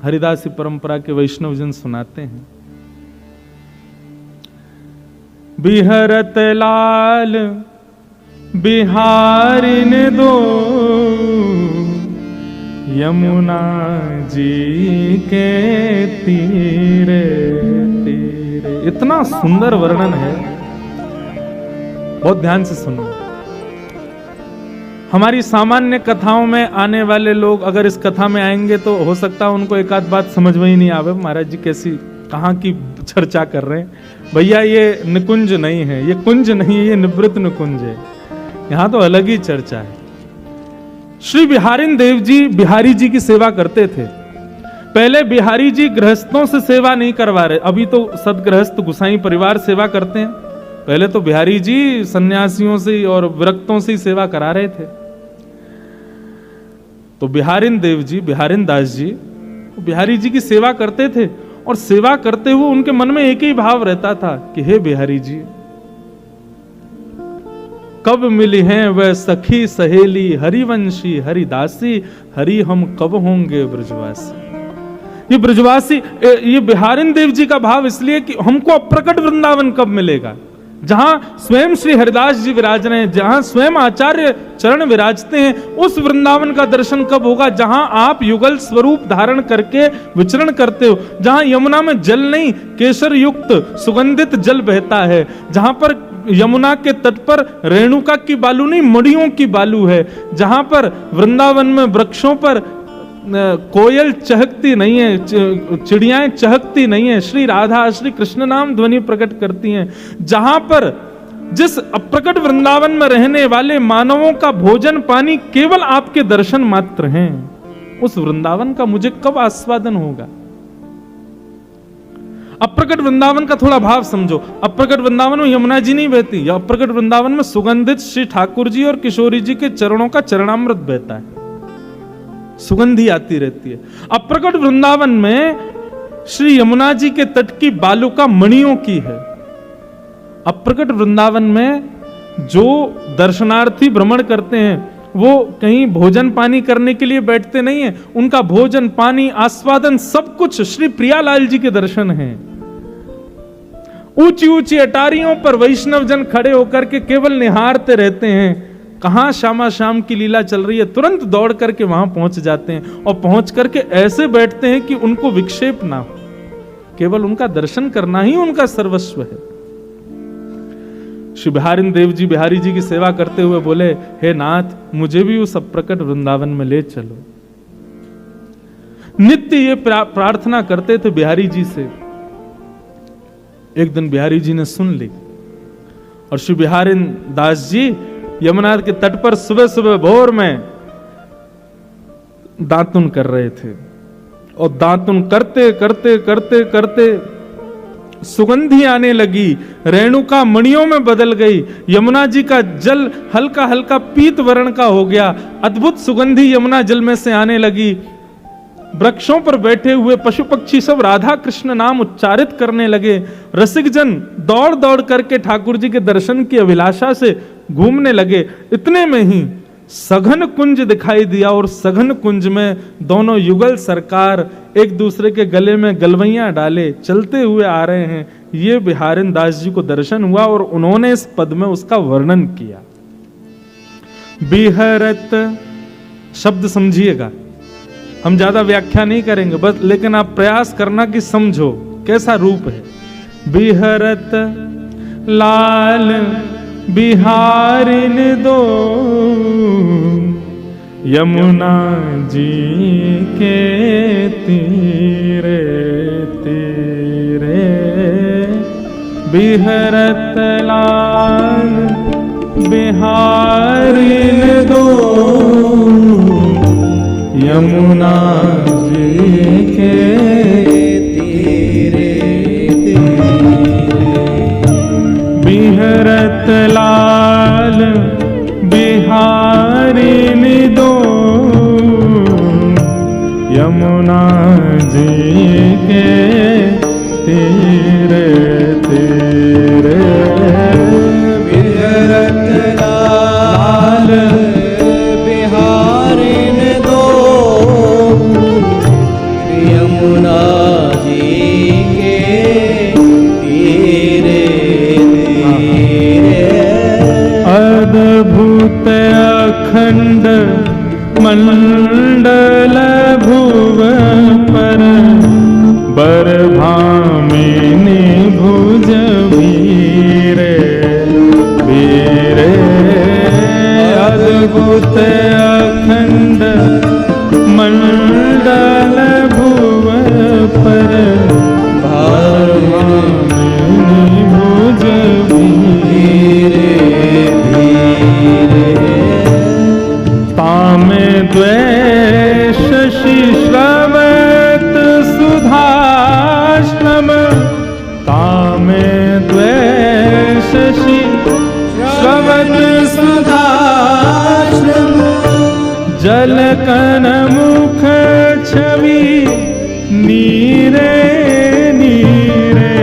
हरिदासी परंपरा के वैष्णव जन सुनाते हैं। बिहरत लाल बिहारिन दो, यमुना जी के तीरे तीरे। इतना सुंदर वर्णन है, बहुत ध्यान से सुनो। हमारी सामान्य कथाओं में आने वाले लोग अगर इस कथा में आएंगे तो हो सकता है उनको एक आध बात समझ में ही नहीं आवे, महाराज जी कैसी कहाँ की चर्चा कर रहे हैं। भैया ये निकुंज नहीं है, ये कुंज नहीं है, ये निवृत्त निकुंज है। यहां तो अलग ही चर्चा है। श्री बिहारिन देव जी बिहारी जी की सेवा करते थे। पहले बिहारी जी गृहस्थों से सेवा नहीं करवा रहे, अभी तो सदगृहस्थ गुसाई परिवार सेवा करते हैं। पहले तो बिहारी जी सन्यासियों से और विरक्तों से सेवा करा रहे थे। तो बिहारिन देव जी, बिहारिन दास जी बिहारी जी की सेवा करते थे, और सेवा करते हुए उनके मन में एक ही भाव रहता था कि हे बिहारी जी, कब मिली हैं वह सखी सहेली हरिवंशी हरिदासी, हरि हम कब होंगे ब्रजवासी। ये ब्रजवासी, ये बिहारिन देव जी का भाव इसलिए कि हमको अप्रकट वृंदावन कब मिलेगा, जहां स्वयं श्री हरिदास जी विराज रहे हैं, जहां स्वयं आचार्य चरण विराजते हैं, उस वृंदावन का दर्शन कब होगा जहां आप युगल स्वरूप धारण करके विचरण करते हो, जहां यमुना में जल नहीं केसर युक्त सुगंधित जल बहता है, जहां पर यमुना के तट पर रेणुका की बालू नहीं मड़ियों की बालू है, जहां पर वृंदावन में वृक्षों पर कोयल चहकती नहीं है, चिड़ियाएं चहकती नहीं है, श्री राधा श्री कृष्ण नाम ध्वनि प्रकट करती हैं, जहां पर जिस अप्रकट वृंदावन में रहने वाले मानवों का भोजन पानी केवल आपके दर्शन मात्र हैं, उस वृंदावन का मुझे कब आस्वादन होगा। अप्रकट वृंदावन का थोड़ा भाव समझो। अप्रकट वृंदावन में यमुना जी नहीं बहती, या अप्रकट वृंदावन में सुगंधित श्री ठाकुर जी और किशोरी जी के चरणों का चरणामृत बहता है, सुगंधी आती रहती है। अप्रकट वृंदावन में श्री यमुना जी के तट की बालुका मणियों की है। अप्रकट वृंदावन में जो दर्शनार्थी भ्रमण करते हैं वो कहीं भोजन पानी करने के लिए बैठते नहीं है, उनका भोजन पानी आस्वादन सब कुछ श्री प्रियालाल जी के दर्शन हैं। ऊंची ऊंची अटारियों पर वैष्णव जन खड़े होकर के केवल निहारते रहते हैं, कहाँ श्यामा श्याम की लीला चल रही है, तुरंत दौड़ करके वहां पहुंच जाते हैं और पहुंच करके ऐसे बैठते हैं कि उनको विक्षेप ना हो, केवल उनका दर्शन करना ही उनका सर्वस्व है। श्री बिहारी देव जी बिहारी जी की सेवा करते हुए बोले, हे नाथ, मुझे भी उस अप्रकट वृंदावन में ले चलो। नित्य ये प्रार्थना करते थे बिहारी जी से। एक दिन बिहारी जी ने सुन ली और श्री बिहारी दास जी यमुना के तट पर सुबह सुबह भोर में दातुन कर रहे थे और दातुन करते करते करते करते सुगंधी आने लगी, रेणुका मणियों में बदल गई, यमुना जी का जल हल्का हल्का पीत वर्ण का हो गया, अद्भुत सुगंधी यमुना जल में से आने लगी। वृक्षों पर बैठे हुए पशु पक्षी सब राधा कृष्ण नाम उच्चारित करने लगे। रसिक जन दौड़ दौड़ करके ठाकुर जी के दर्शन की अभिलाषा से घूमने लगे। इतने में ही सघन कुंज दिखाई दिया और सघन कुंज में दोनों युगल सरकार एक दूसरे के गले में गलवैयां डाले चलते हुए आ रहे हैं। ये बिहारी दास जी को दर्शन हुआ और उन्होंने इस पद में उसका वर्णन किया। बिहरत शब्द समझिएगा, हम ज्यादा व्याख्या नहीं करेंगे बस, लेकिन आप प्रयास करना कि समझो कैसा रूप है। बिहरत लाल बिहारिन दो यमुना जी के तीरे तीरे, बिहरत लाल बिहारिन दो यमुना जी के तीरे तीरे, बिहरत लाल बिहारिन दो यमुना जी के तीरे तीरे, बिहरत लाल बिहारिन दो यमुना जी के तीरे तीरे, अद्भुत अखंड मंडल भुव पर बरभामिनी भुज वीरे वीरे, अद्भुत अखंड मंडल भुव पर बरभामिनी भुज वीरे वीरे, तामे द्वेष श्रवत सुधाश्रम, तामे द्वेष श्रवत सुधाश्रम, जल कन मुख छवि नीरे नीरे,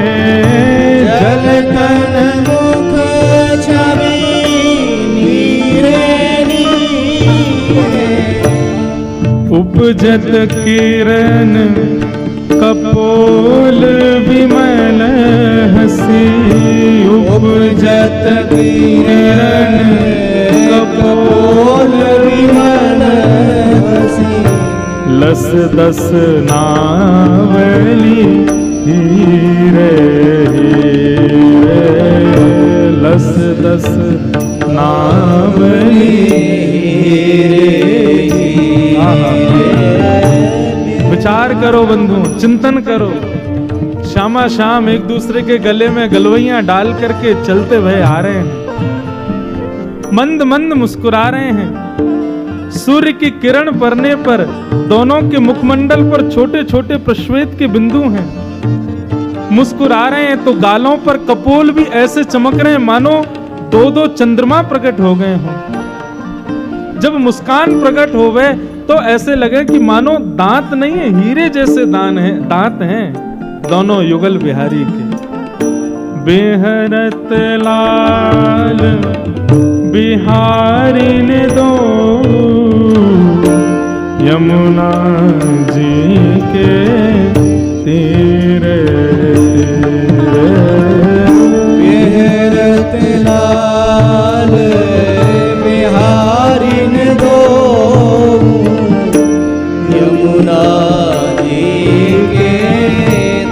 जल कन मुख छवि उपजत किरण कपोल विमल हसी, उपजत किरण कपोल विमल हसी, लस दस नावली हीरे हीरे, लस दस नावली हीरे। विचार करो बंधु, चिंतन करो, श्यामा श्याम एक दूसरे के गले में गलवैयां डाल करके चलते हुए आ रहे हैं, मंद मंद मुस्कुरा रहे हैं। सूर्य की किरण पड़ने पर दोनों के मुखमंडल पर छोटे छोटे प्रश्वेत के बिंदु हैं। मुस्कुरा रहे हैं तो गालों पर कपोल भी ऐसे चमक रहे हैं मानो दो दो चंद्रमा प्रकट हो गए हों। जब मुस्कान प्रकट होवे तो ऐसे लगे कि मानो दांत नहीं है, हीरे जैसे दांत हैं दोनों युगल बिहारी के। बिहरत लाल बिहारिन दो यमुना जी के तीरे तीरे, बिहरत लाल बिहारी यमुना जी के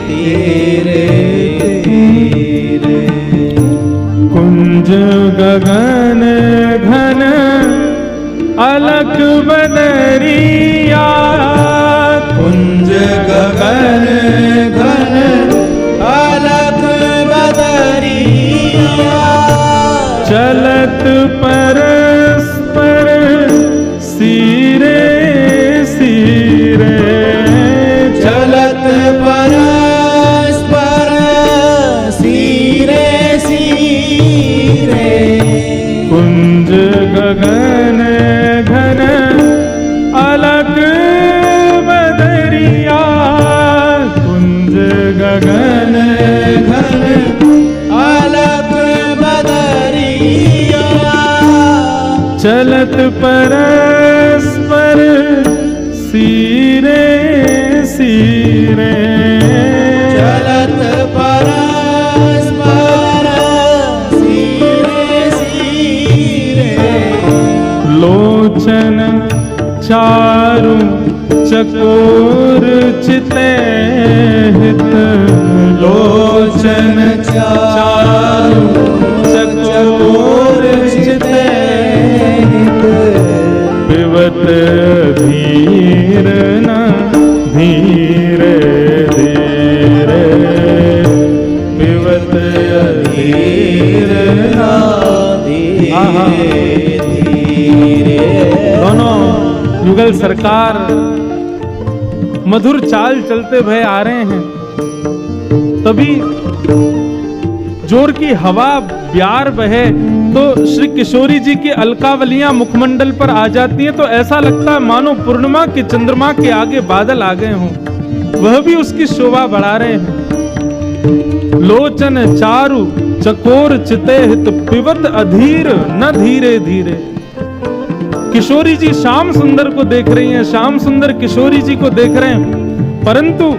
तीरे तीरे। कुंज गगन घन अलख बदरिया, कुंज गगन घन अलख बदरिया, चलत परस्पर सिरे सिरे, चलत परस्पर सिरे सिरे। कुंज गगन घन अलख बदरिया, कुंज गगन घन अलख बदरिया, चलत परस्पर सिरे सिरे, चलत परस्पर सिरे सिरे। लोचन चारु चकोर चितहित, लोचन चारु चकोर चितहित, पिबत धीर न धीरे धीरे, पिबत धीर न धीरे धीरे। दोनों युगल सरकार मधुर चाल चलते भय आ रहे हैं। तभी जोर की हवा ब्यार बहे तो श्री किशोरी जी की अलकावलियां मुखमंडल पर आ जाती हैं, तो ऐसा लगता है मानो पूर्णिमा के चंद्रमा के आगे बादल आ गए हों, वह भी उसकी शोभा बढ़ा रहे हैं। लोचन चारु चकोर चितेहित, पिबत अधीर न धीरे धीरे। किशोरी जी श्याम सुंदर को देख रही हैं, श्याम सुंदर किशोरी जी को देख रहे हैं, परंतु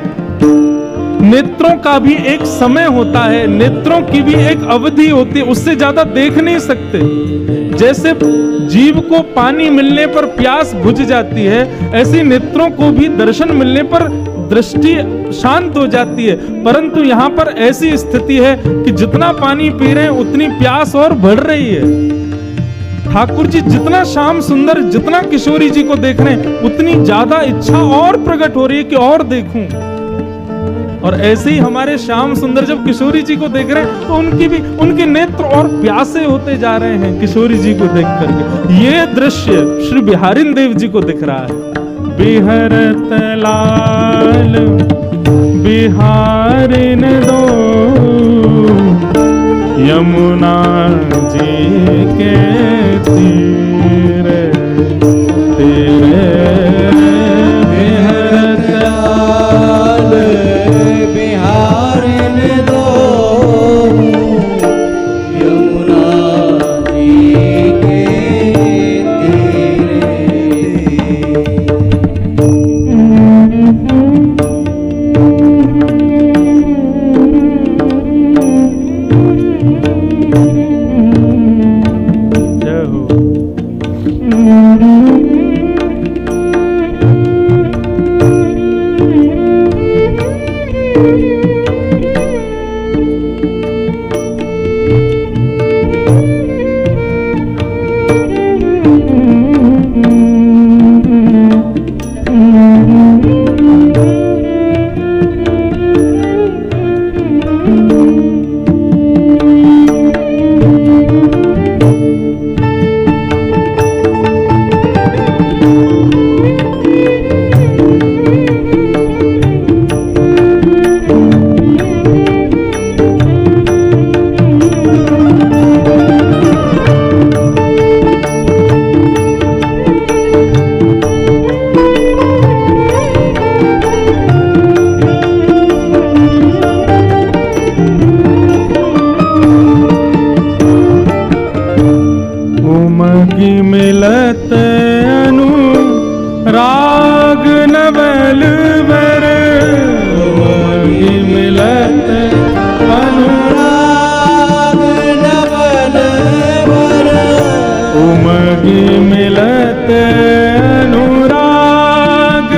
नेत्रों का भी एक समय होता है, नेत्रों की भी एक अवधि होती है, उससे ज्यादा देख नहीं सकते। जैसे जीव को पानी मिलने पर प्यास बुझ जाती है, ऐसी नेत्रों को भी दर्शन मिलने पर दृष्टि शांत हो जाती है। परंतु यहाँ पर ऐसी स्थिति है कि जितना पानी पी रहे हैं उतनी प्यास और बढ़ रही है। ठाकुर जी जितना श्याम सुंदर, जितना किशोरी जी को देख रहे हैं, उतनी ज्यादा इच्छा और प्रकट हो रही है कि और देखूं। और ऐसे ही हमारे श्याम सुंदर जब किशोरी जी को देख रहे हैं तो उनके नेत्र और प्यासे होते जा रहे हैं किशोरी जी को देख करके। ये दृश्य श्री बिहारिन देव जी को दिख रहा है। बिहरत लाल बिहारिन दो, यमुना जी के तीरे तीरे। बिहरत लाल बिहारिन दो, यमुना जी के तीरे। जय हो। उमगी मिलत अनुराग नवल वर, उमगी मिलत अनुराग नवल वर, उमगी मिलत अनुराग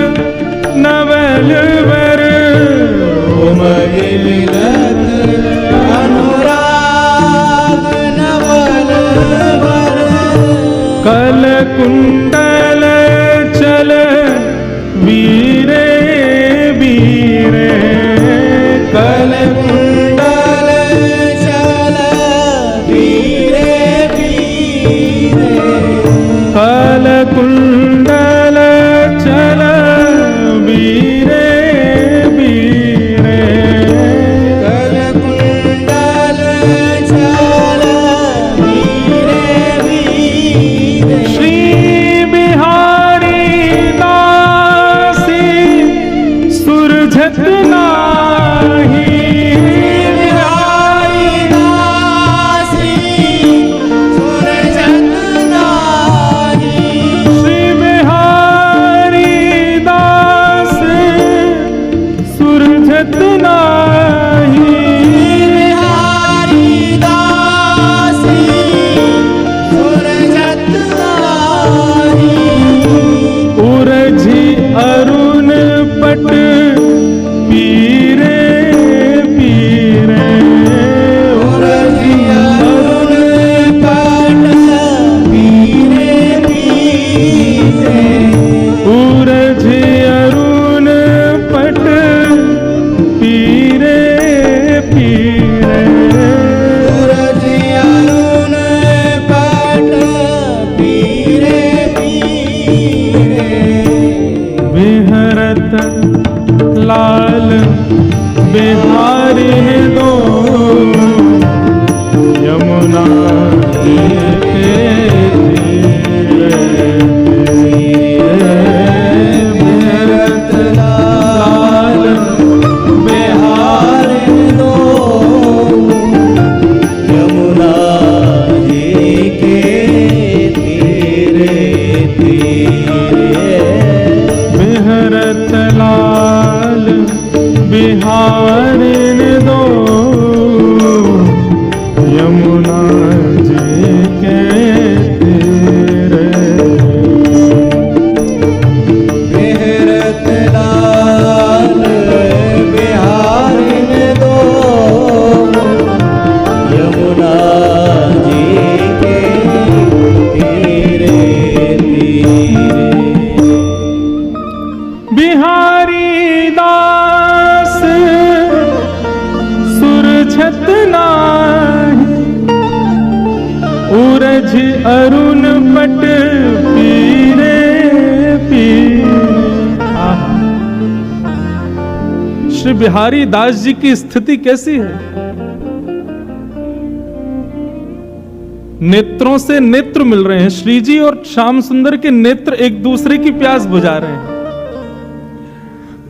लाल बिहारी ने दो यमुना जी के तीरे भरत लाल बिहारी दो यमुना जी के तीरे तीरे भरत लाल बिहारी ने दो यमुना जी के तीरे भरत लाल बिहारी ने दो यमुना जी के तीरे तीरे बिहारी दास सुरछत नाही उरझ अरुण पट पीरे पीरे। श्री बिहारी दास जी की स्थिति कैसी है? नेत्रों से नेत्र मिल रहे हैं। श्री जी और श्याम सुंदर के नेत्र एक दूसरे की प्यास बुझा रहे हैं।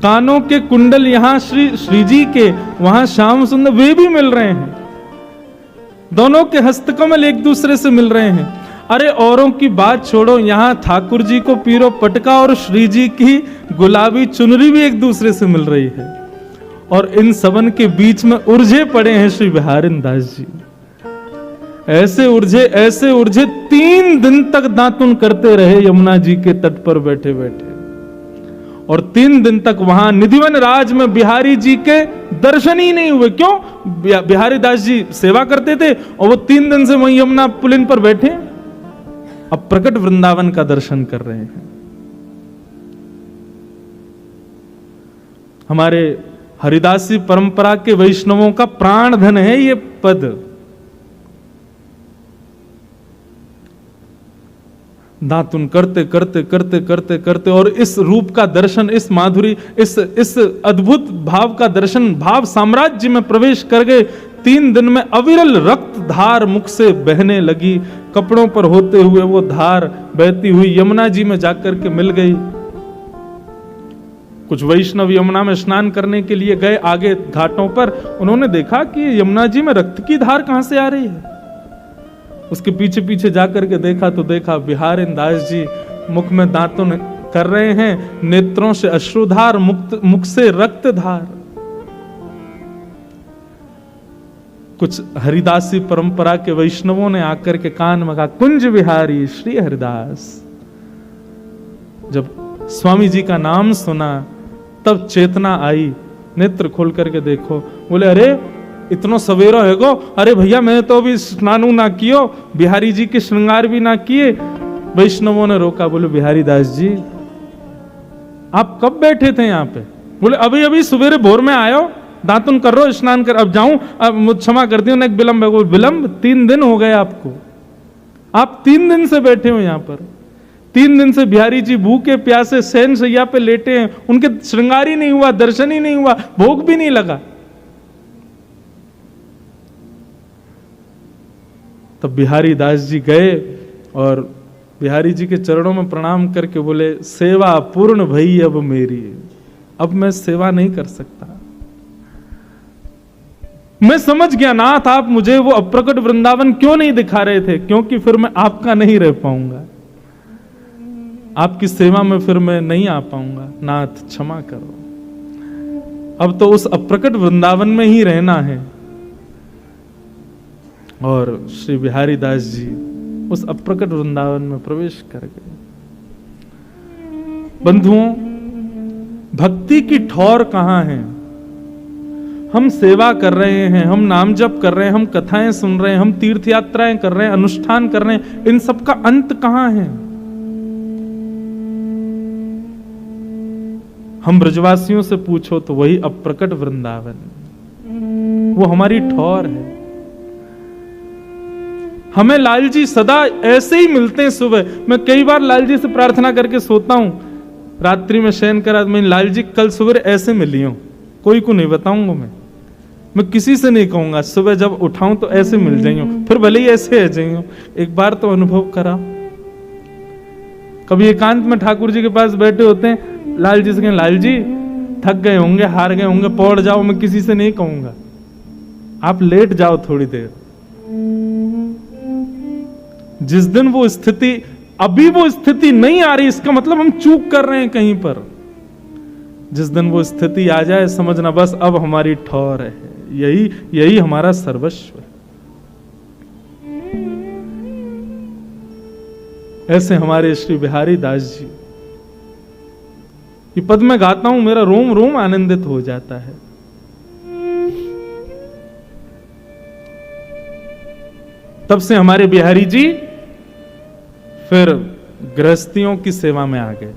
कानों के कुंडल यहां श्री जी के, वहां श्याम सुंदर, वे भी मिल रहे हैं। दोनों के हस्तकमल एक दूसरे से मिल रहे हैं। अरे औरों की बात छोड़ो, यहां ठाकुर जी को पीरो पटका और श्री जी की गुलाबी चुनरी भी एक दूसरे से मिल रही है। और इन सबन के बीच में उलझे पड़े हैं श्री बिहारी दास जी। ऐसे उलझे 3 दिन तक दातुन करते रहे यमुना जी के तट पर बैठे बैठे। और 3 दिन तक वहां निधिवन राज में बिहारी जी के दर्शन ही नहीं हुए। क्यों? बिहारी दास जी सेवा करते थे और वो 3 दिन से वहीं यमुना पुलिन पर बैठे, अब प्रकट वृंदावन का दर्शन कर रहे हैं। हमारे हरिदासी परंपरा के वैष्णवों का प्राण धन है ये पद। दातुन करते करते करते करते करते और इस रूप का दर्शन, इस माधुरी, इस अद्भुत भाव का दर्शन, भाव साम्राज्य में प्रवेश कर गए। 3 दिन में अविरल रक्त धार मुख से बहने लगी। कपड़ों पर होते हुए वो धार बहती हुई यमुना जी में जाकर के मिल गई। कुछ वैष्णव यमुना में स्नान करने के लिए गए आगे घाटों पर। उन्होंने देखा कि यमुना जी में रक्त की धार कहां से आ रही है। उसके पीछे पीछे जाकर के देखा तो देखा बिहारी दास जी मुख में दातुन कर रहे हैं, नेत्रों से अश्रुधार, मुख से रक्तधार। कुछ हरिदासी परंपरा के वैष्णवों ने आकर के कान में कहा, कुंज बिहारी श्री हरिदास। जब स्वामी जी का नाम सुना तब चेतना आई, नेत्र खोल करके देखो। बोले अरे इतना सवेरा है गो, अरे भैया मैं तो अभी स्नानु ना कियो, बिहारी जी के श्रृंगार भी ना किए। वैष्णवों ने रोका, बोले बिहारी दास जी आप कब बैठे थे यहाँ पे? बोले अभी अभी सवेरे भोर में आयो, दातुन कर रो, स्नान कर, अब जाऊं, अब क्षमा कर दियो, एक विलंब है। विलंब 3 दिन हो गए आपको, आप 3 दिन से बैठे हो यहाँ पर। 3 दिन से बिहारी जी भूखे प्यासे शयन शैया पे लेटे हैं, उनके श्रृंगार ही नहीं हुआ, दर्शन ही नहीं हुआ, भोग भी नहीं लगा। तब बिहारी दास जी गए और बिहारी जी के चरणों में प्रणाम करके बोले, सेवा पूर्ण भई अब मेरी, अब मैं सेवा नहीं कर सकता। मैं समझ गया नाथ, आप मुझे वो अप्रकट वृंदावन क्यों नहीं दिखा रहे थे, क्योंकि फिर मैं आपका नहीं रह पाऊंगा, आपकी सेवा में फिर मैं नहीं आ पाऊंगा। नाथ क्षमा करो, अब तो उस अप्रकट वृंदावन में ही रहना है। और श्री बिहारी दास जी उस अप्रकट वृंदावन में प्रवेश कर गए। बंधुओं, भक्ति की ठौर कहां है? हम सेवा कर रहे हैं, हम नाम जप कर रहे हैं, हम कथाएं सुन रहे हैं, हम तीर्थ यात्राएं कर रहे हैं, अनुष्ठान कर रहे हैं, इन सब का अंत कहां है? हम ब्रजवासियों से पूछो तो वही अप्रकट वृंदावन, वो हमारी ठौर है। हमें लाल जी सदा ऐसे ही मिलते हैं। सुबह मैं कई बार लाल जी से प्रार्थना करके सोता हूं, रात्रि में शयन करा, मैं लाल जी कल सुबह ऐसे मिली हूं, कोई को नहीं बताऊंगा, मैं किसी से नहीं कहूंगा, सुबह जब उठाऊं तो ऐसे मिल जाइयो, फिर भले ही ऐसे आ जाइयो, एक बार तो अनुभव करा। कभी एकांत में ठाकुर जी के पास बैठे होते हैं, लाल जी से कहें, लाल जी थक गए होंगे, हार गए होंगे, पौड़ जाओ, मैं किसी से नहीं कहूंगा, आप लेट जाओ थोड़ी देर। जिस दिन वो स्थिति, अभी वो स्थिति नहीं आ रही, इसका मतलब हम चूक कर रहे हैं कहीं पर। जिस दिन वो स्थिति आ जाए, समझना बस अब हमारी ठौर है, यही हमारा सर्वस्व है। ऐसे हमारे श्री बिहारी दास जी, ये पद में गाता हूं, मेरा रोम रोम आनंदित हो जाता है। तब से हमारे बिहारी जी फिर गृहस्थियों की सेवा में आ गए,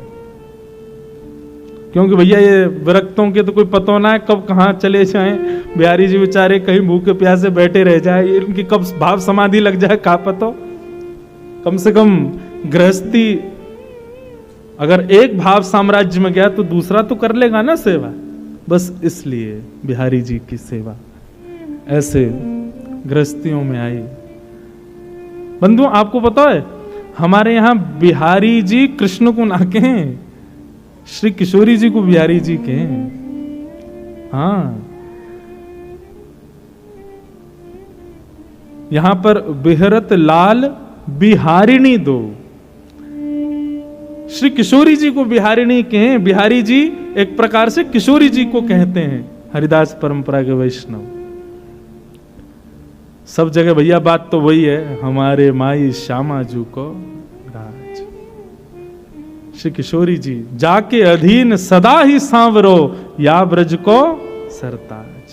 क्योंकि भैया ये विरक्तों के तो कोई पता ना है कब कहां चले जाएं। बिहारी जी बेचारे कहीं भूखे प्यासे बैठे रह जाए, इनकी कब भाव समाधि लग जाए का पता। कम से कम गृहस्थी अगर एक भाव साम्राज्य में गया तो दूसरा तो कर लेगा ना सेवा। बस इसलिए बिहारी जी की सेवा ऐसे गृहस्थियों में आई। बंधु आपको पता है, हमारे यहां बिहारी जी कृष्ण को ना कहें, श्री किशोरी जी को बिहारी जी कहें। हाँ, यहां पर बिहरत लाल बिहारिणी दो, श्री किशोरी जी को बिहारिणी कहें। बिहारी जी एक प्रकार से किशोरी जी को कहते हैं, हरिदास परंपरा के वैष्णव। सब जगह भैया बात तो वही है, हमारे माई श्यामा जू को राज। श्री किशोरी जी, जाके अधीन सदा ही सांवरो, या ब्रज को सरताज।